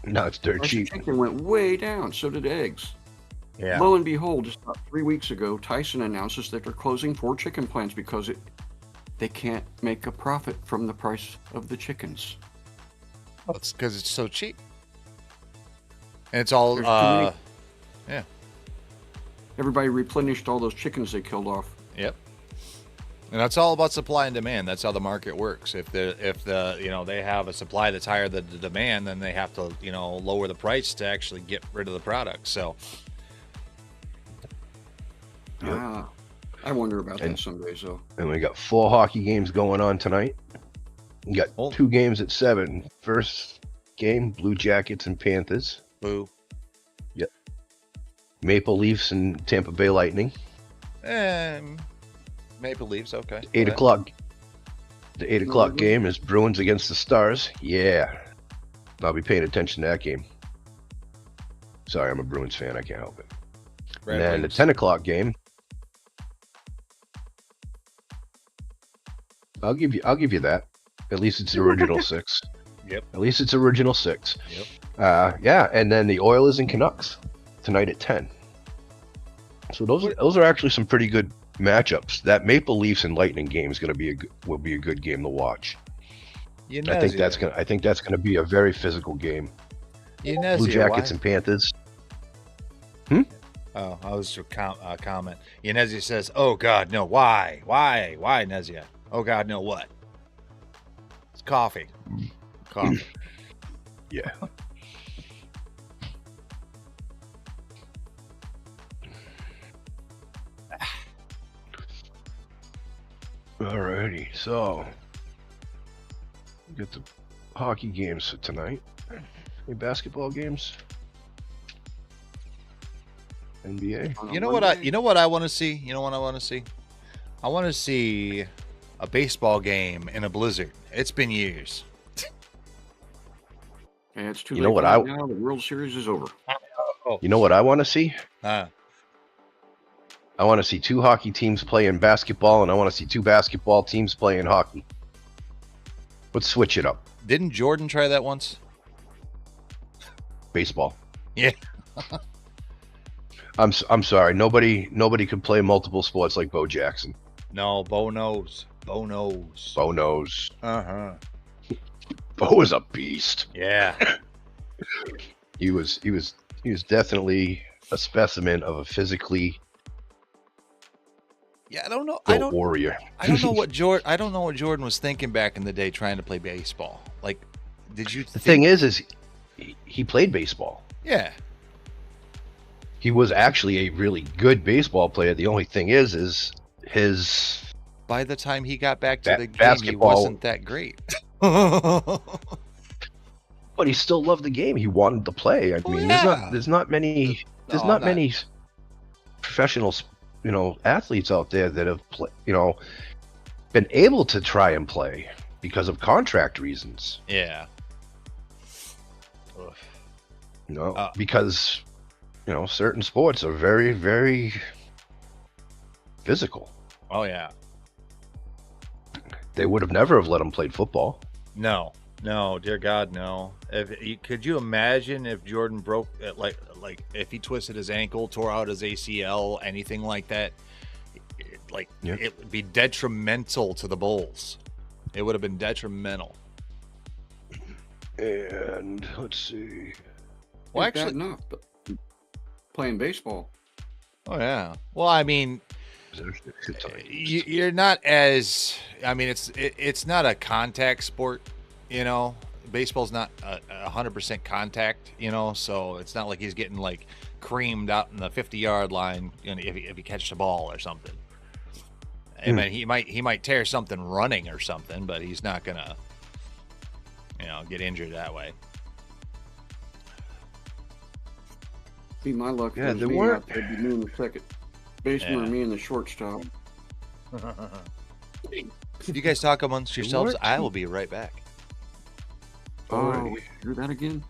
now it's dirt cheap. Chicken went way down, so did eggs. Yeah. Lo and behold, just about 3 weeks ago, Tyson announces that they're closing 4 chicken plants because they can't make a profit from the price of the chickens. Well, it's because it's so cheap. And it's all, yeah. Everybody replenished all those chickens they killed off. Yep. And that's all about supply and demand. That's how the market works. If the they have a supply that's higher than the demand, then they have to lower the price to actually get rid of the product. So. I wonder about that someday. So. And we got 4 hockey games going on tonight. We got 2 games at 7. First game, Blue Jackets and Panthers. Boo. Maple Leafs and Tampa Bay Lightning. Maple Leafs, okay. 8 o'clock. The 8 o'clock game is Bruins against the Stars. Yeah. I'll be paying attention to that game. Sorry, I'm a Bruins fan. I can't help it. Red and then Wings. the 10 o'clock game. I'll give you that. At least it's the original 6. Yep. At least it's original 6. Yep. Yeah, and then the Oilers and Canucks tonight at 10. So those are actually some pretty good matchups. That Maple Leafs and Lightning game is going to will be a good game to watch. I think that's going to be a very physical game. Blue Jackets and Panthers. Oh, I was a comment. Yanezia says, "Oh God, no! Why, Nezia? Oh God, no! What? It's coffee. Coffee. Yeah." Alrighty, so we get the hockey games for tonight. Any basketball games? NBA. You know what I want to see? You know what I want to see? I want to see a baseball game in a blizzard. It's been years. And it's too You late know what now. The World Series is over. You know what I want to see? Uh, I want to see 2 hockey teams playing basketball, and I want to see 2 basketball teams playing hockey. Let's switch it up. Didn't Jordan try that once? Baseball. Yeah. I'm sorry. Nobody could play multiple sports like Bo Jackson. No, Bo knows. Bo knows. Bo knows. Uh-huh. Bo is a beast. Yeah. He was definitely a specimen of a physically Yeah, I don't know. built warrior. I don't know what Jordan was thinking back in the day trying to play baseball. Like, did you? The thing is he played baseball. Yeah. He was actually a really good baseball player. The only thing is his. By the time he got back to the game, basketball, he wasn't that great. But he still loved the game. He wanted to play. I mean, yeah. there's not many professional, athletes out there that have been able to try and play because of contract reasons. Yeah. Because certain sports are very, very physical. Oh yeah. They would have never have let him play football. No, dear God, no. Could you imagine if Jordan broke like if he twisted his ankle, tore out his ACL, anything like that? It would be detrimental to the Bulls. It would have been detrimental. And let's see. Well, actually, no. Playing baseball. Oh yeah. Well, I mean, you're not as. I mean, it's not a contact sport. Baseball's not 100% contact. So it's not like he's getting like creamed out in the 50-yard line. If he catches the ball or something. I mean, he might tear something running or something, but he's not gonna, get injured that way. Be my luck. Yeah, there weren't. It'd be me in the second baseman or me in the shortstop. You guys talk amongst yourselves. I will be right back. Oh, we hear that again?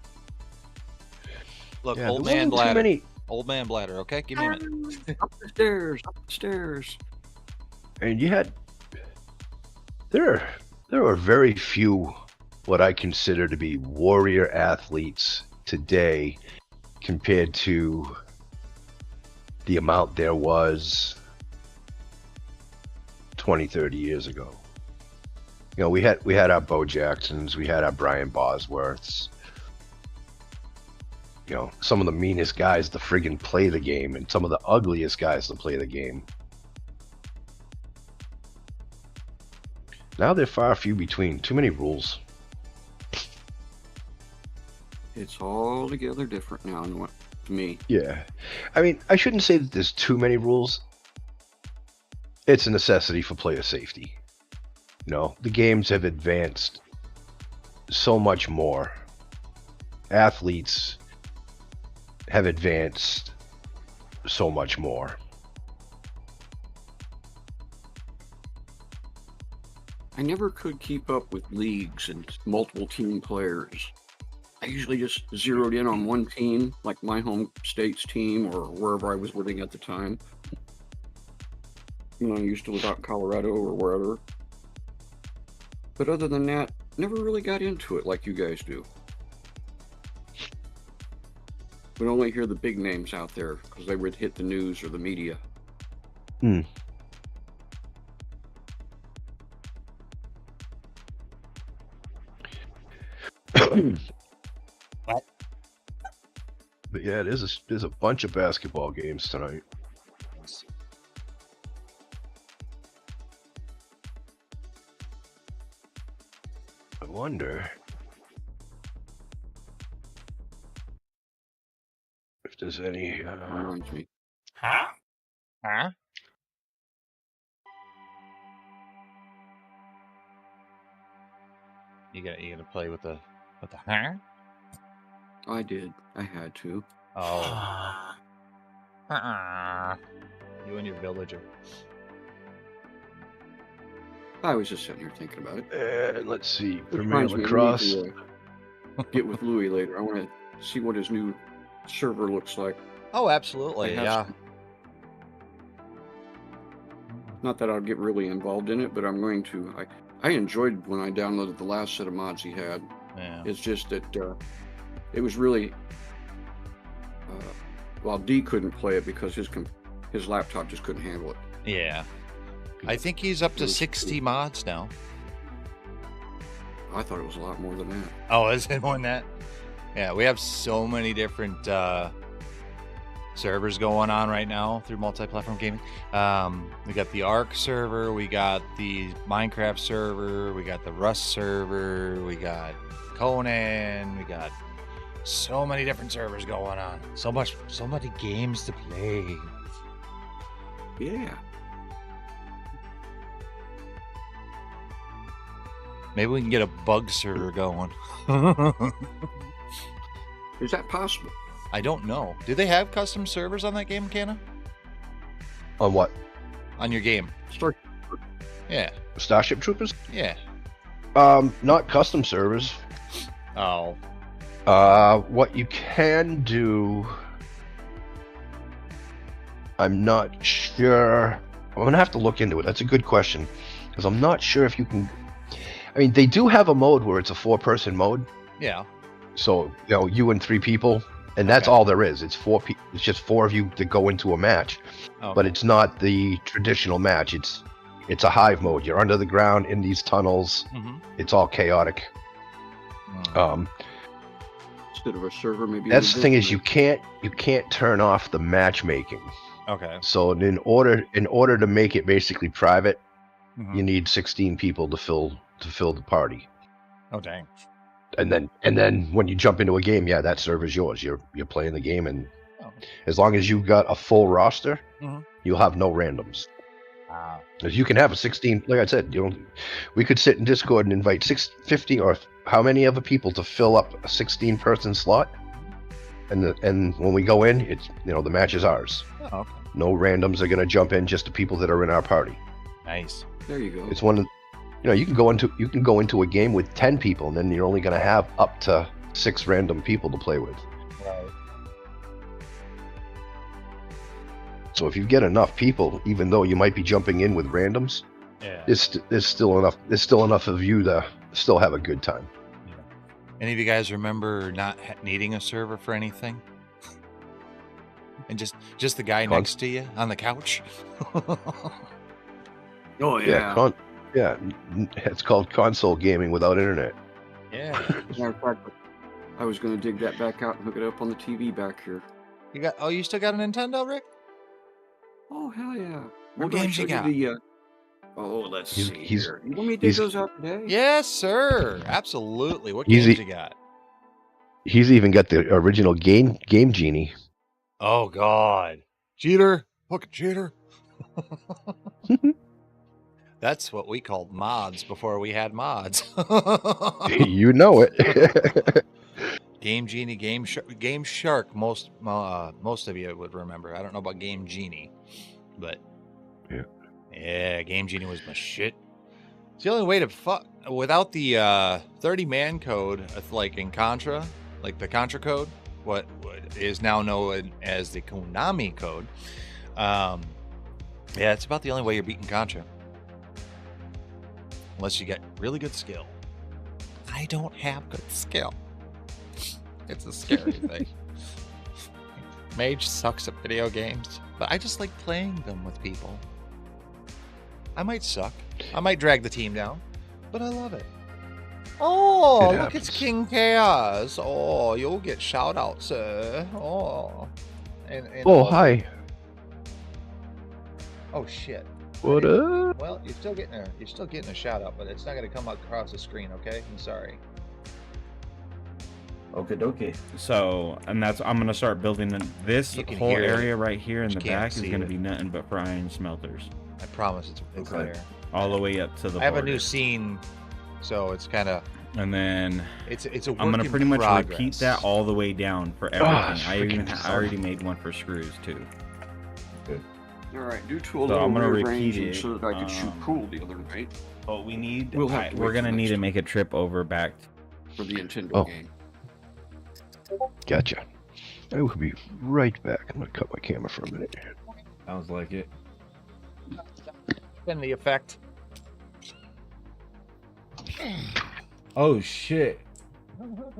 Look, old man bladder. Old man bladder. Okay, give me a minute. Up the stairs. And there are very few what I consider to be warrior athletes today compared to the amount there was 20, 30 years ago. We had our Bo Jacksons, we had our Brian Bosworths, some of the meanest guys to friggin' play the game and some of the ugliest guys to play the game. Now they're far few between. Too many rules. It's altogether different now, to me. Yeah. I mean, I shouldn't say that there's too many rules. It's a necessity for player safety. The games have advanced so much more. Athletes have advanced so much more. I never could keep up with leagues and multiple team players. I usually just zeroed in on one team, like my home state's team or wherever I was living at the time. I used to live out in Colorado or wherever. But other than that, never really got into it like you guys do. Would only hear the big names out there because they would hit the news or the media. But yeah, there's a bunch of basketball games tonight. I wonder if there's any. Reminds me. Huh? You gotta play with the huh? I did. I had to. Oh. You and your villager. I was just sitting here thinking about it. And let's see. Which Premier reminds me, we Lacrosse. need to, get with Louis later. I want to see what his new server looks like. Oh, absolutely. Yeah. Not that I'll get really involved in it, but I'm going to. I enjoyed when I downloaded the last set of mods he had. Yeah. It's just that it was really. Well, D couldn't play it because his laptop just couldn't handle it. Yeah. I think he's up to 60 mods now. I thought it was a lot more than that. Oh, is it more than that? Yeah, we have so many different servers going on right now through multi-platform gaming. We got the Ark server, we got the Minecraft server, we got the Rust server, we got Conan, we got so many different servers going on. So many games to play. Yeah. Maybe we can get a bug server going. Is that possible? I don't know. Do they have custom servers on that game, Canna? On what? On your game? Yeah. Starship Troopers? Yeah. Not custom servers. Oh. What you can do, I'm not sure. I'm gonna have to look into it. That's a good question, because I'm not sure if you can. I mean, they do have a mode where it's a 4-person mode. Yeah. So you and 3 people, and that's all there is. It's 4 people. It's just 4 of you that go into a match, but it's not the traditional match. It's a hive mode. You're under the ground in these tunnels. Mm-hmm. It's all chaotic. Instead of a server, maybe. That's the thing is you can't turn off the matchmaking. Okay. So in order to make it basically private, you need 16 people to fill the party. Oh dang. And then when you jump into a game, yeah, that server's yours. You're playing the game, and as long as you've got a full roster, you'll have no randoms. Because you can have a 16, like I said, we could sit in Discord and invite 50 or how many other people to fill up a 16-person slot, and when we go in, it's the match is ours. Oh, okay. No randoms are gonna jump in, just the people that are in our party. Nice. There you go. It's one of you can go into a game with 10 people, and then you're only gonna have up to 6 random people to play with. Right. So if you get enough people, even though you might be jumping in with randoms, there's still enough of you to still have a good time. Yeah. Any of you guys remember not needing a server for anything? And just the guy next to you on the couch? Oh yeah. Yeah, it's called console gaming without internet. Yeah. As a matter of fact, I was going to dig that back out and hook it up on the TV back here. You still got a Nintendo, Rick? Oh hell yeah! What games you got? Let's see here. You want me to dig those out today? Yes, sir. Absolutely. What games you got? He's even got the original Game Genie. Oh God, cheater! Fucking cheater! That's what we called mods before we had mods. You know it. Game Genie, Game Shark. Most of you would remember. I don't know about Game Genie, but yeah, Game Genie was my shit. It's the only way to fuck without the 30-man code, like in Contra, like the Contra code, what is now known as the Konami code. Yeah, it's about the only way you're beating Contra, unless you get really good skill. I don't have good skill. It's a scary thing. Mage sucks at video games, but I just like playing them with people. I might suck. I might drag the team down, but I love it. Oh, look, it's King Chaos. Oh, you'll get shout out, sir. Oh. Oh, hi. Oh shit. What up? Well, you're still getting a shout out, but it's not gonna come across the screen, okay? I'm sorry. Okay, dokie. So, and I'm gonna start building this whole area right here in the back is gonna be nothing but for iron smelters. I promise it's there. All the way up to the. I have a new scene, so it's kind of. And then it's a. I'm gonna pretty much repeat that all the way down for everything. I already made one for screws too. Good. All right, due to a little rearrange it so that I could shoot pool the other night. But we need. We're gonna need to make a trip over back for the Nintendo game. Gotcha. I will be right back. I'm gonna cut my camera for a minute. Sounds like it. And the effect. Oh shit. Let's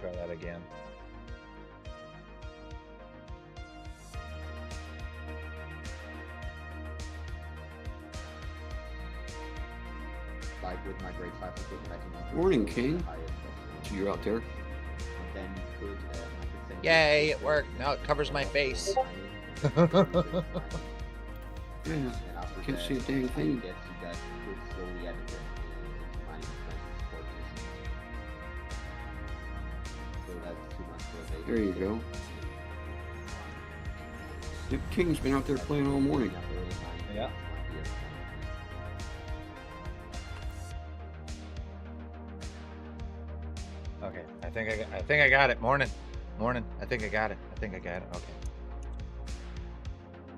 try that again. With my grade 5 equipment, Morning, King. So you're out there? Yay, it worked. Now it covers my face. Yeah, can't see a dang thing. There you go. The King's been out there playing all morning. Yeah. Okay, I think I got it. Morning. I think I got it.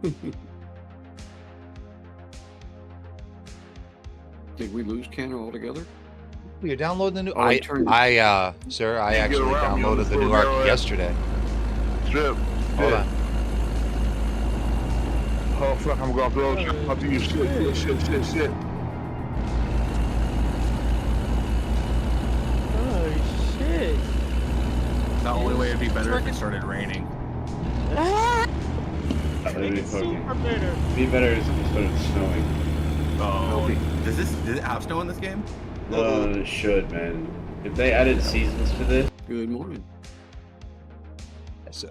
Okay. Did we lose Canada altogether? You're downloading the new. Oh, Sir, I actually downloaded the new Ark yesterday. Hold on. Oh fuck! I'm going to I'll do shit. The only way it'd be better if it started raining. Be better if it started snowing. Oh, does it have snow in this game? No, it should, man. If they added seasons to this. Good morning. So,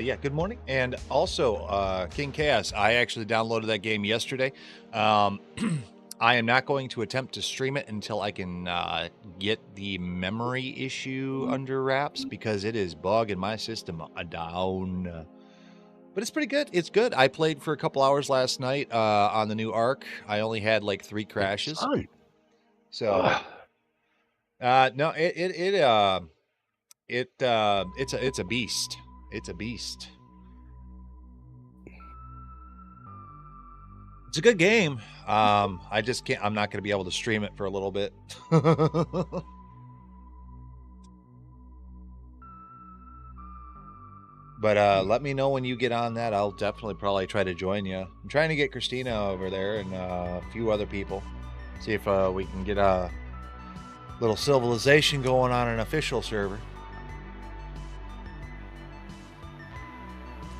yeah, good morning. And also, King Chaos, I actually downloaded that game yesterday. I am not going to attempt to stream it until I can get the memory issue under wraps because it is bugging my system down. But it's pretty good. It's good. I played for a couple hours last night on the new Ark. I only had like 3 crashes. So, no, it's a beast. It's a beast. It's a good game. I just can't. I'm not going to be able to stream it for a little bit. But let me know when you get on that. I'll definitely probably try to join you. I'm trying to get Christina over there and a few other people. See if we can get a little civilization going on an official server.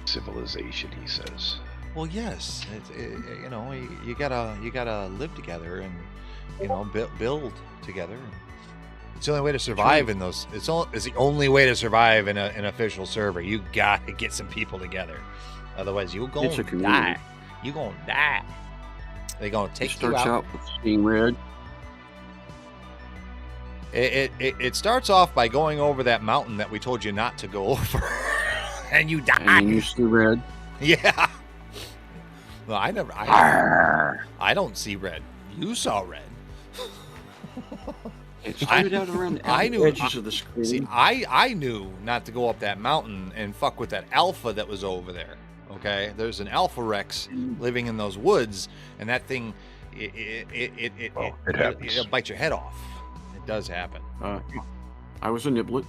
Civilization, he says. Well, yes. You know, you gotta live together and build together. It's the only way to survive in those. It's the only way to survive in an official server. You got to get some people together, otherwise you're gonna die. You're gonna die. They're gonna take you out. Starts out with being red, It starts off by going over that mountain that we told you not to go over, and you die. And you see red. Yeah. Well, I don't see red. You saw red. It started out around the edges of the screen. See, I knew not to go up that mountain and fuck with that alpha that was over there. Okay, there's an alpha Rex living in those woods, and that thing, it'll bite your head off. It does happen. I was a niblet.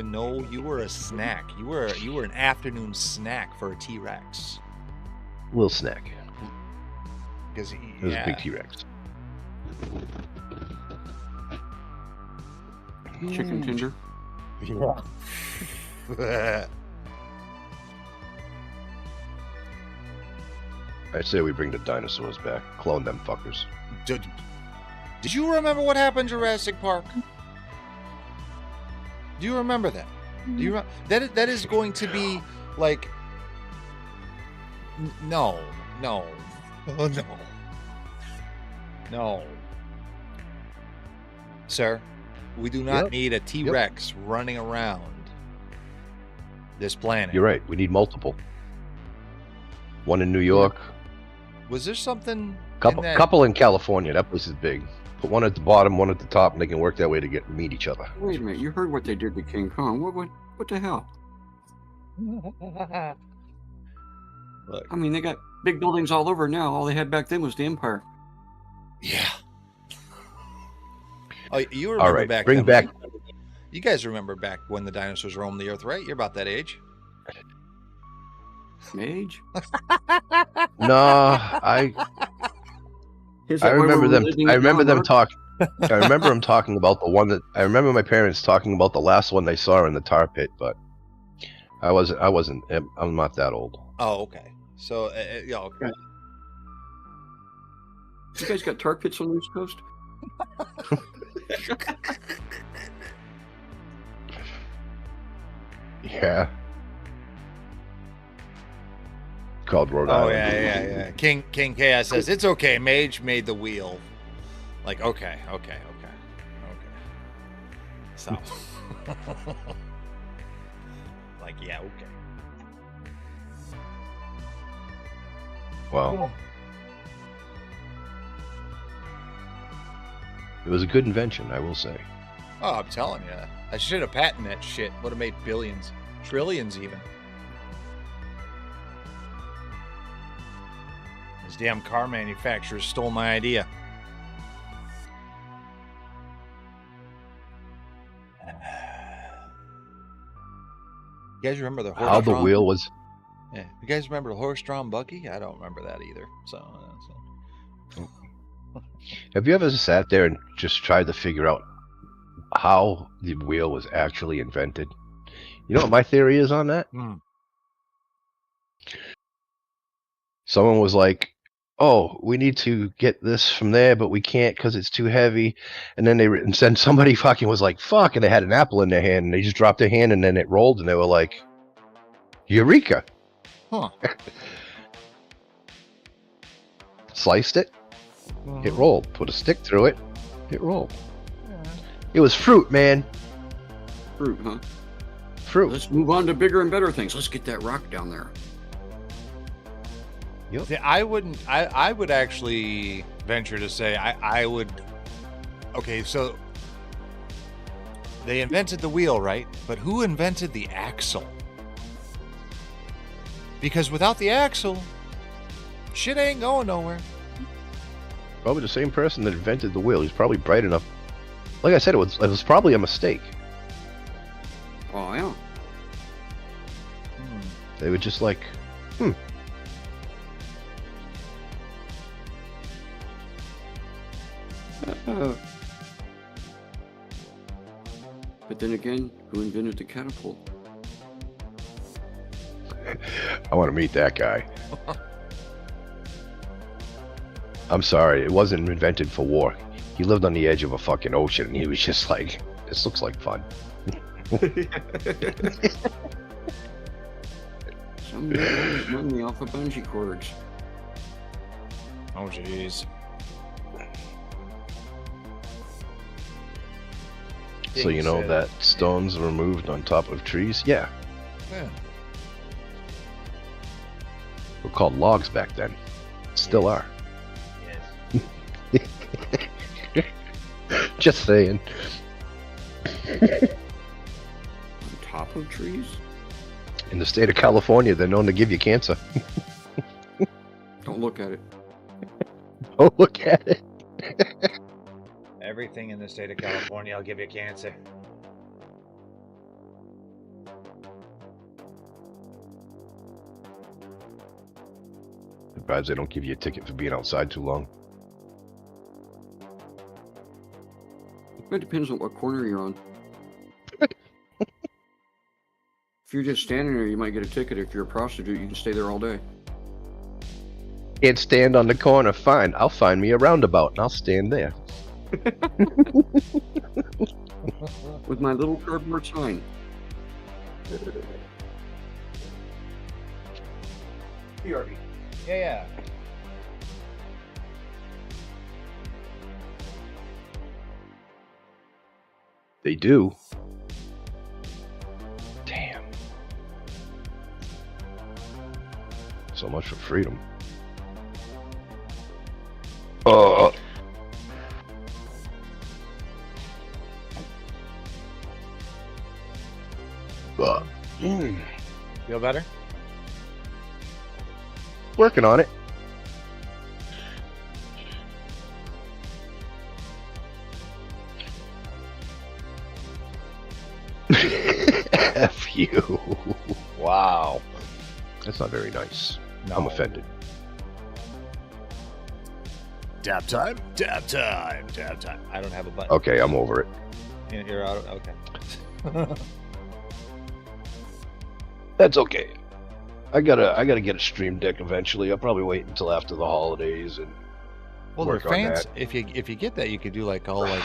No, you were a snack. You were an afternoon snack for a T-Rex. Little snack. Because it was a big T-Rex. Chicken tender. Yeah. I say we bring the dinosaurs back. Clone them fuckers. Did you remember what happened in Jurassic Park? Do you remember that? Do you that is going to be like no. Oh, no. Sir, we do not need a T-Rex running around this planet. You're right. We need multiple. One in New York. Was there something? Couple in California. That place is big. Put one at the bottom, one at the top, and they can work their way to meet each other. Wait a minute. You heard what they did to King Kong. What the hell? Look. I mean, they got big buildings all over now. All they had back then was the Empire. Yeah. Oh, you remember all right, back bring then, back. Right? You guys remember back when the dinosaurs roamed the earth, right? You're about that age. Age? No, I remember them. I remember them talk. I remember them talking about the one that. I remember my parents talking about the last one they saw in the tar pit, but I wasn't. I'm not that old. Oh, okay. So, yeah, okay. You guys got tar pits on the East Coast? Yeah. Called Rhode Island. Oh yeah. King Chaos says it's okay. Mage made the wheel. Like okay. So, like yeah, okay. Wow. It was a good invention, I will say. Oh, I'm telling you, I should have patented that shit. Would have made billions, trillions even. These damn car manufacturers stole my idea. You guys remember the horse? How the wheel was? Yeah. You guys remember the horse-drawn buggy? I don't remember that either. So. Have you ever sat there and just tried to figure out how the wheel was actually invented? You know what my theory is on that? Someone was like, oh, we need to get this from there, but we can't because it's too heavy. And then somebody fucking was like, fuck, and they had an apple in their hand, and they just dropped their hand, and then it rolled, and they were like, Eureka! Huh. Sliced it, it rolled. Put a stick through it, it rolled. It was fruit, man. Fruit, huh? Fruit. Let's move on to bigger and better things. Let's get that rock down there. Yep. See, I would actually venture to say I would. Okay, so they invented the wheel, right? But who invented the axle? Because without the axle, shit ain't going nowhere. Probably the same person that invented the wheel. He's probably bright enough. Like I said, it was probably a mistake. Oh yeah. They were just like, But then again, who invented the catapult? I want to meet that guy. I'm sorry, it wasn't invented for war. He lived on the edge of a fucking ocean, and he was just like, this looks like fun. Some guy run me off of bungee cords. Oh jeez. So you know that stones are removed on top of trees? Yeah. Yeah. Were called logs back then. Still are. Yes. Just saying. On top of trees? In the state of California, they're known to give you cancer. Don't look at it. Oh, look at it. Everything in the state of California will give you cancer. Surprised they don't give you a ticket for being outside too long. It depends on what corner you're on. If you're just standing there, you might get a ticket. If you're a prostitute, you can stay there all day. Can't stand on the corner. Fine, I'll find me a roundabout and I'll stand there. With my little cardboard sign. Yeah. They do. Damn. So much for freedom. Feel better? Working on it. F you. Wow. That's not very nice. No. I'm offended. Tap time. Tap time. Tap time. I don't have a button. Okay, I'm over it. You're out. Okay. That's okay. I gotta get a Stream Deck eventually. I'll probably wait until after the holidays and Well, work the on fans, that. if you get that, you could do like all like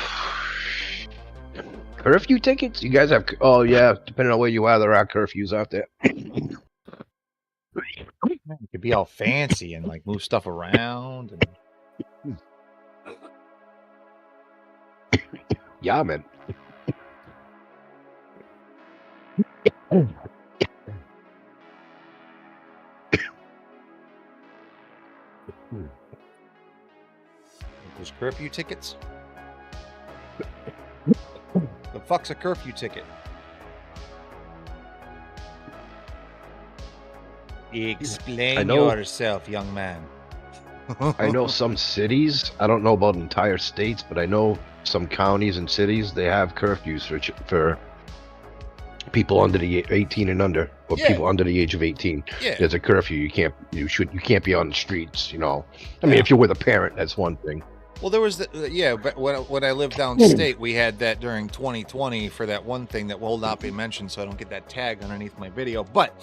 Curfew tickets? You guys have? Oh yeah, depending on where you are, there are curfews out there. you could be all fancy and like move stuff around. And... Yeah, man. There's curfew tickets. The fuck's a curfew ticket? Explain yourself, young man. I know some cities. I don't know about entire states, but I know some counties and cities. They have curfews for people under the 18 and under, or people under the age of 18. Yeah. There's a curfew. You can't be on the streets. You know. I mean, if you're with a parent, that's one thing. Well, there was but when I lived downstate, we had that during 2020 for that one thing that will not be mentioned, so I don't get that tag underneath my video. But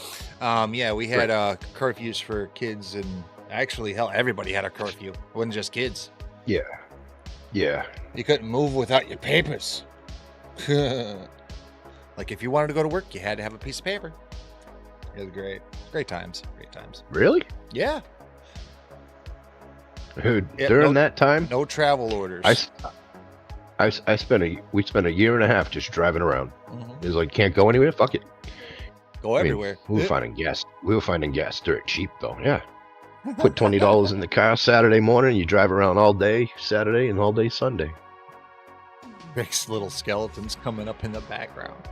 yeah, we had curfews for kids, and actually, hell, everybody had a curfew. It wasn't just kids. Yeah. Yeah. You couldn't move without your papers. Like if you wanted to go to work, you had to have a piece of paper. It was great. Great times. Great times. Really? Yeah. Dude, during that time, no travel orders. we spent a year and a half just driving around. It was like, can't go anywhere. Fuck it. Go everywhere. We were finding gas. We were finding gas dirt cheap though. Yeah. Put $20 in the car Saturday morning. You drive around all day Saturday and all day Sunday. Rick's little skeletons coming up in the background.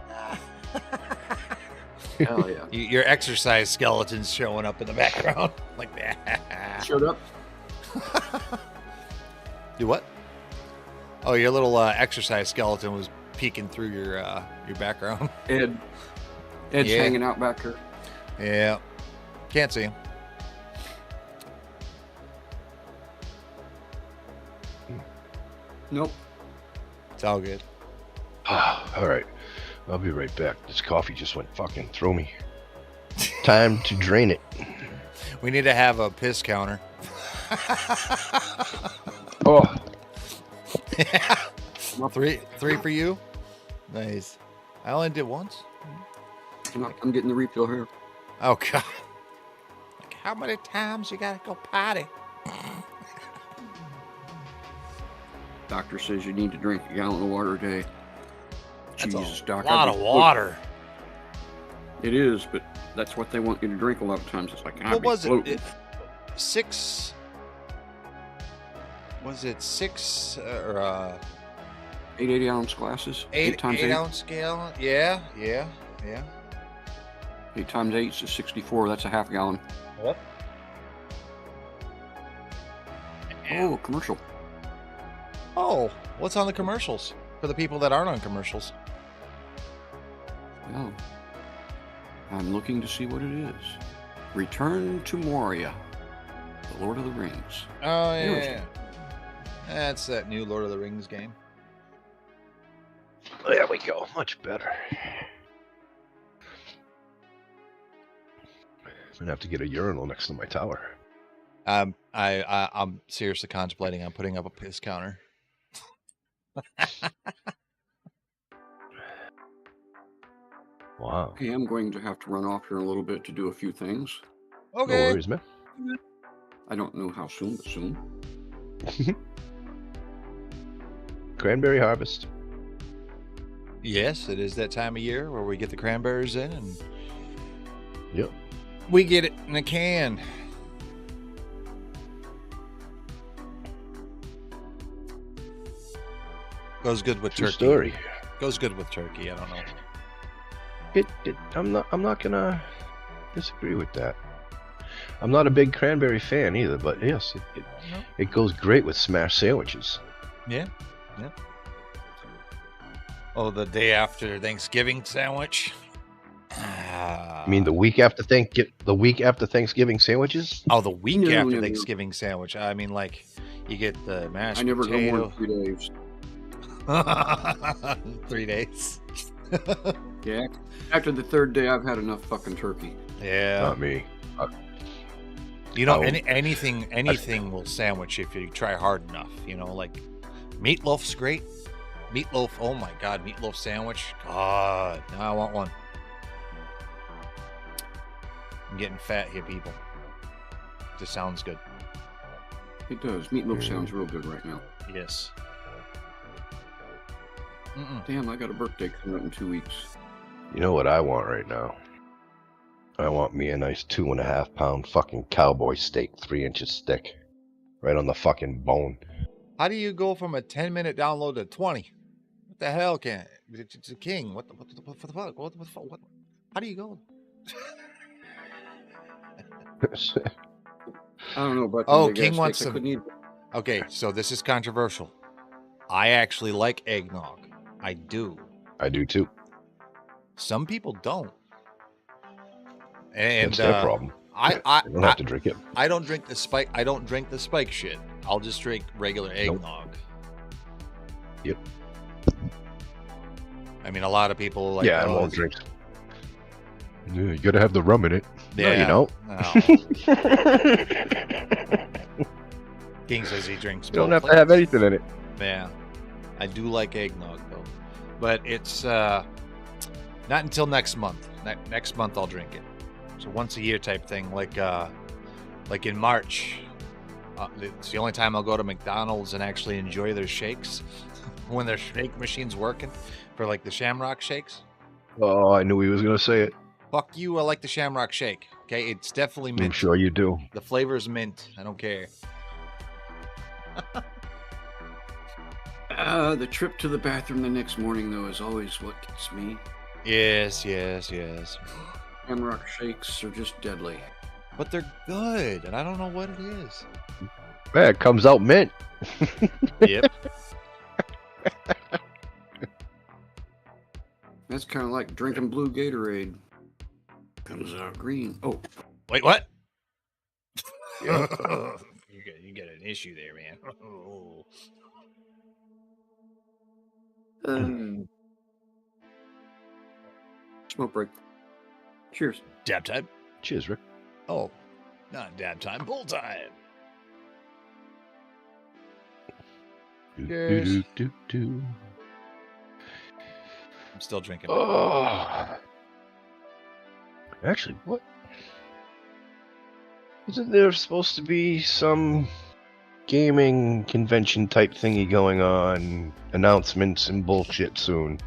Hell yeah. Your exercise skeletons showing up in the background like that. Showed up. Do what? Oh, your little exercise skeleton was peeking through your background. Ed's hanging out back here. Yeah. Can't see him. Nope. It's all good. All right. I'll be right back. This coffee just went fucking through me. Time to drain it. We need to have a piss counter. Oh. Yeah. Three for you. Nice. I only did once. I'm getting the refill here. Oh god. Like, how many times you gotta go potty? Doctor says you need to drink a gallon of water a day. Jesus, Doc. A lot of water. It is, but that's what they want you to drink a lot of times. It's like, what was it? 6? Was it 6 or 8 ounce glasses? 8 times 8 ounce gallon? Yeah. 8 times 8 is 64. That's a half gallon. What? Oh, commercial. Oh, what's on the commercials for the people that aren't on commercials? Well, I'm looking to see what it is. Return to Moria, the Lord of the Rings. Oh, yeah. That's that new Lord of the Rings game. There we go. Much better. I'm gonna have to get a urinal next to my tower. I'm seriously contemplating on putting up a piss counter. Wow. Okay, I'm going to have to run off here in a little bit to do a few things. Okay. No worries, man. I don't know how soon, but soon. Cranberry harvest. Yes, it is that time of year where we get the cranberries in, and yep, we get it in a can. Goes good with turkey. Story. Goes good with turkey. I don't know. I'm not gonna disagree with that. I'm not a big cranberry fan either, but yes, it goes great with smash sandwiches. Yeah. Oh, the day after Thanksgiving sandwich. I mean, the week after Thanksgiving sandwiches. Oh, the week after Thanksgiving sandwich. I mean, like, you get the mashed potato. I never go more than 3 days. 3 days. Yeah. After the 3rd day, I've had enough fucking turkey. Yeah. Not me. You know, anything will sandwich if you try hard enough. You know, like meatloaf's great. Meatloaf, oh my God, meatloaf sandwich. God, now I want one. I'm getting fat here, people. Just sounds good. It does. Meatloaf sounds real good right now. Yes. Damn, I got a birthday coming up in 2 weeks. You know what I want right now? I want me a nice 2.5 pound fucking cowboy steak, 3 inches thick, right on the fucking bone. How do you go from a 10-minute download to 20? What the hell, can it's a king? What the fuck? What? How do you go? I don't know about. Oh, King wants some. Okay, so this is controversial. I actually like eggnog. I do. I do too. Some people don't. And that's their problem. I don't have to drink it. I don't drink the spike. I don't drink the spike shit. I'll just drink regular eggnog. Yep. I mean, a lot of people like. Yeah, I won't drink. Yeah, you gotta have the rum in it. Yeah, no, you don't. King says he drinks. You don't have to have anything in it. Yeah, I do like eggnog though, but it's not until next month. Next month I'll drink it. So once a year type thing, like in March. It's the only time I'll go to McDonald's and actually enjoy their shakes when their shake machine's working for like the Shamrock shakes. Oh, I knew he was gonna say it. Fuck you! I like the Shamrock shake. Okay, it's definitely mint. I'm sure you do. The flavor's mint. I don't care. The trip to the bathroom the next morning, though, is always what gets me. Yes. Shamrock shakes are just deadly. But they're good, and I don't know what it is. Man, it comes out mint. Yep. That's kind of like drinking blue Gatorade. Comes out green. Oh. Wait, what? You get an issue there, man. Smoke break. Cheers. Dab time. Cheers, Rick. Oh, not dab time, bull time. Cheers. I'm still drinking. Oh. Actually, what? Isn't there supposed to be some gaming convention type thingy going on? Announcements and bullshit soon.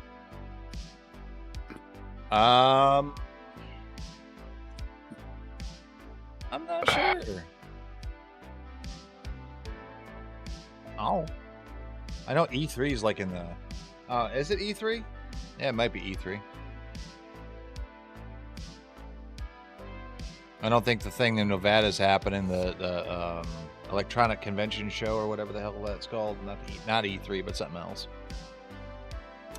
I'm not sure. Oh, I know E3 is like in the. Is it E3? Yeah, it might be E3. I don't think the thing in Nevada is happening. The electronic convention show or whatever the hell that's called. Not E3, but something else.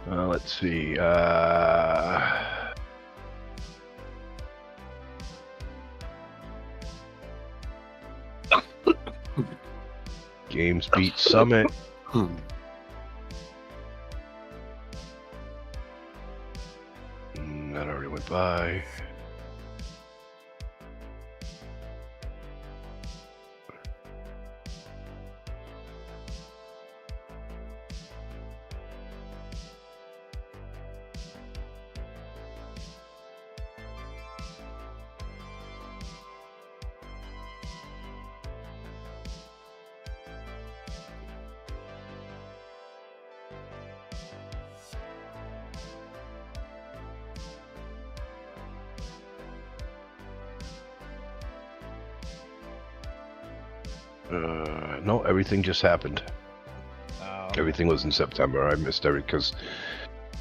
Let's see. Games Beat Summit. That already went by. No, everything just happened. Oh. Everything was in September. I missed every because,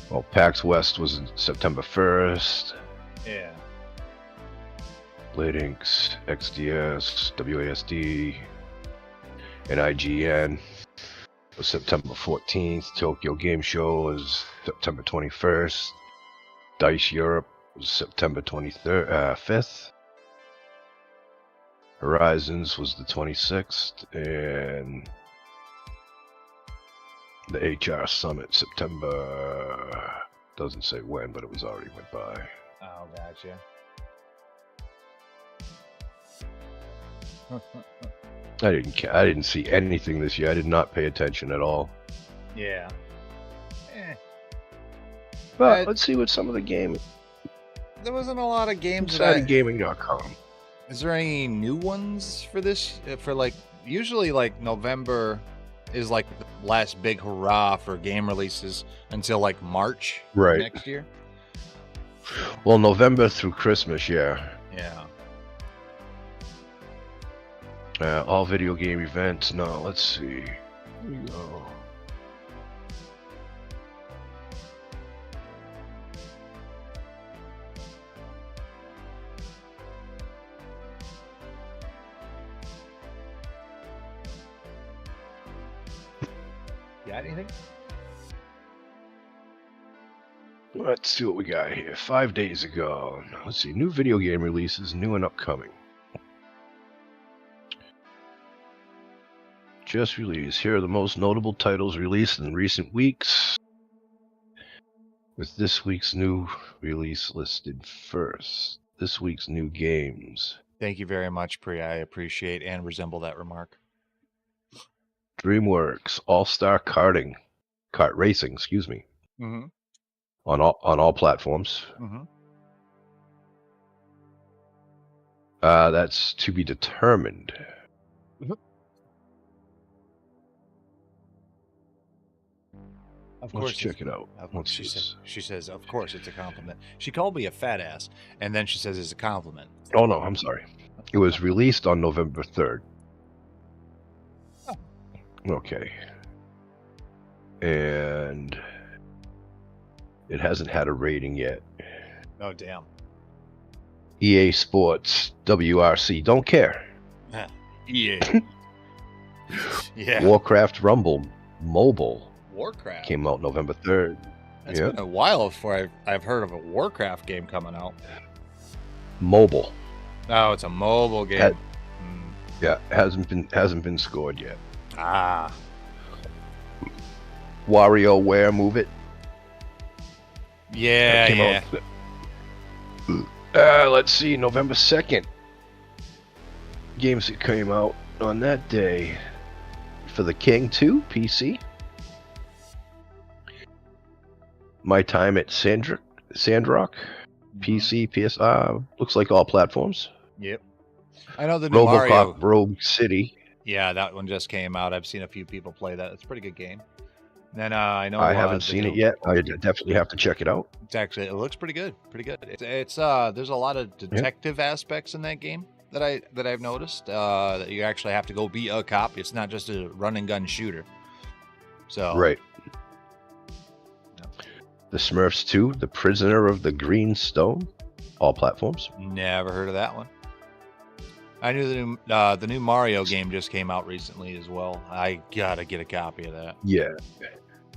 well, PAX West was September 1st. Yeah. Blade Inks, XDS, WASD, and IGN was September 14th. Tokyo Game Show was September 21st. DICE Europe was September 5th. Horizons was the 26th, and the HR Summit September, doesn't say when, but it was already went by. Oh, gotcha. I didn't see anything this year. I did not pay attention at all. Yeah. But let's see what some of the game. There wasn't a lot of games. InsiderGaming.com. Is there any new ones for this? For like, usually like November is like the last big hurrah for game releases until like March next year. Well, November through Christmas, yeah. Yeah. All video game events. No, let's see. Here we go. Got anything? Let's see what we got here. 5 days ago. Let's see. New video game releases, new and upcoming. Just released. Here are the most notable titles released in recent weeks, with this week's new release listed first. This week's new games. Thank you very much, Priya. I appreciate and resemble that remark. DreamWorks All-Star Kart Racing, excuse me. Mm-hmm. On all platforms. Mm-hmm. That's to be determined. Mm-hmm. Of course, let's check it out. She says, of course, it's a compliment. She called me a fat ass, and then she says it's a compliment. Oh no, I'm sorry. It was released on November 3rd. Oh. Okay. And it hasn't had a rating yet. Oh damn. EA Sports WRC, don't care. EA. Yeah. Warcraft Rumble Mobile. Warcraft came out November 3rd. It's been a while before I've heard of a Warcraft game coming out. Mobile. Oh, it's a mobile game. Yeah, hasn't been scored yet. Ah. WarioWare Move It. Yeah, let's see, November 2nd. Games that came out on that day. For the King 2 PC. My Time at Sandrock. PC, PSR. Looks like all platforms. Yep. I know the new RoboCop Mario. Rogue City. Yeah, that one just came out. I've seen a few people play that. It's a pretty good game. Then I know I haven't seen it yet. I definitely have to check it out. It looks pretty good. Pretty good. It's there's a lot of detective aspects in that game that I've noticed. That you actually have to go be a cop. It's not just a run and gun shooter. So right. The Smurfs 2, The Prisoner of the Green Stone, all platforms. Never heard of that one. I knew the new Mario game just came out recently as well. I gotta get a copy of that. Yeah.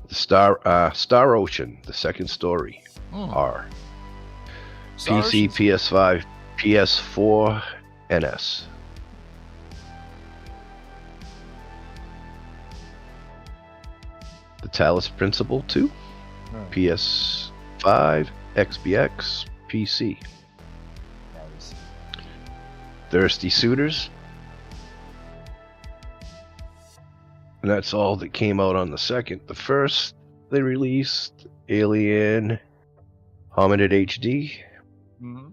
The Star Ocean, The Second Story, R. PC, PS5, PS4, NS. The Talos Principle 2, PS5, XBX, PC. Nice. Thirsty Suitors. And that's all that came out on the second. The first they released Alien Hominid HD. Mm-hmm.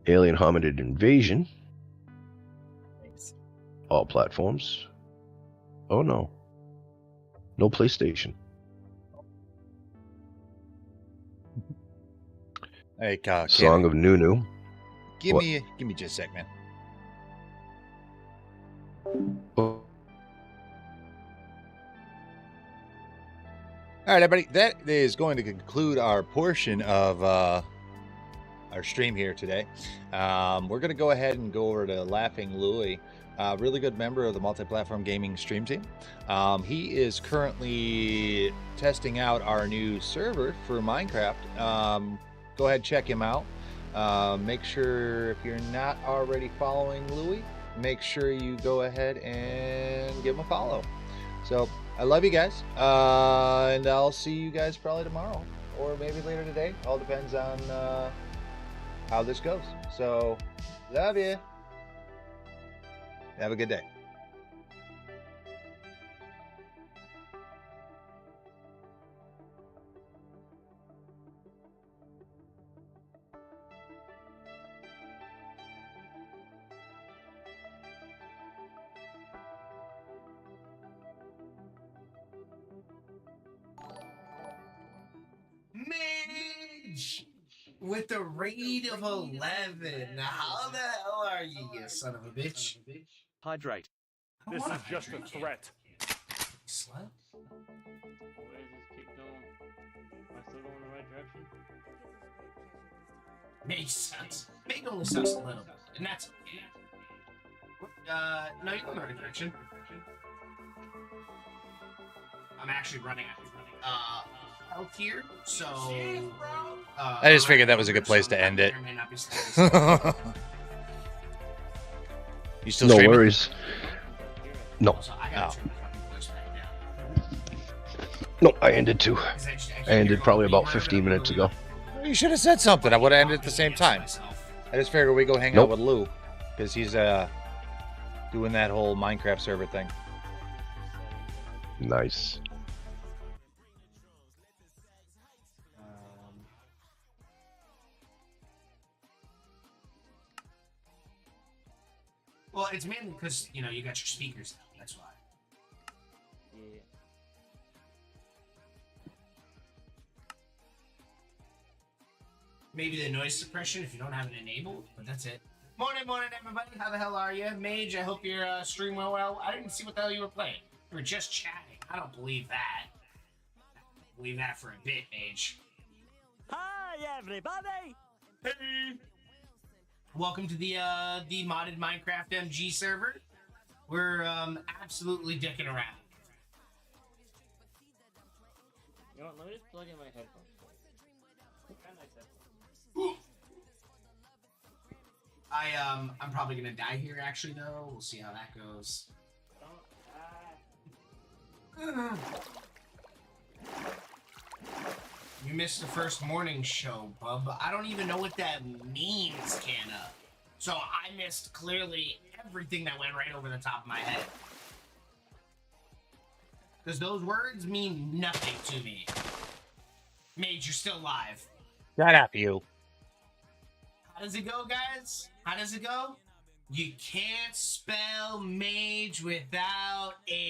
Alien Hominid Invasion. All platforms. Oh no. No PlayStation. Hey, Song of Nunu. Give me just a sec, man. Oh. All right, everybody. That is going to conclude our portion of our stream here today. We're going to go ahead and go over to Laughing Louie, a really good member of the multi-platform gaming stream team. He is currently testing out our new server for Minecraft. Go ahead, check him out. Make sure, if you're not already following Louie, make sure you go ahead and give him a follow. So I love you guys, and I'll see you guys probably tomorrow or maybe later today. All depends on how this goes. So love you. Have a good day. Mage with a rate of 11. How the hell are you, you son of a bitch? Hydrate. This is just a threat. Slut? Where does this keep going? Am I still going in the right direction? Mage sucks. Mage only sucks a little bit, and that's okay. No, you're going in the right direction. I'm actually running out here, so I just figured that was a good place to end it. You still streaming? No worries. No. Oh. No, I ended too. I ended probably about 15 minutes ago. You should have said something. I would have ended at the same time. I just figured we go hang out with Lou, because he's doing that whole Minecraft server thing. Nice. Well, it's mainly because, you know, you got your speakers now. That's why. Yeah. Maybe the noise suppression if you don't have it enabled, but that's it. Morning, everybody. How the hell are you? Mage, I hope your stream went well. I didn't see what the hell you were playing. You were just chatting. I don't believe that. I don't believe that for a bit, Mage. Hi, everybody! Hey! Welcome to the modded Minecraft MG server. We're absolutely dicking around. You know what? Let me just plug in my headphones. I'm probably gonna die here. Actually, though, we'll see how that goes. You missed the first morning show, bub. I don't even know what that means, Canna. So I missed clearly everything that went right over the top of my head. Because those words mean nothing to me. Mage, you're still live. Shut up, you. How does it go, guys? How does it go? You can't spell mage without a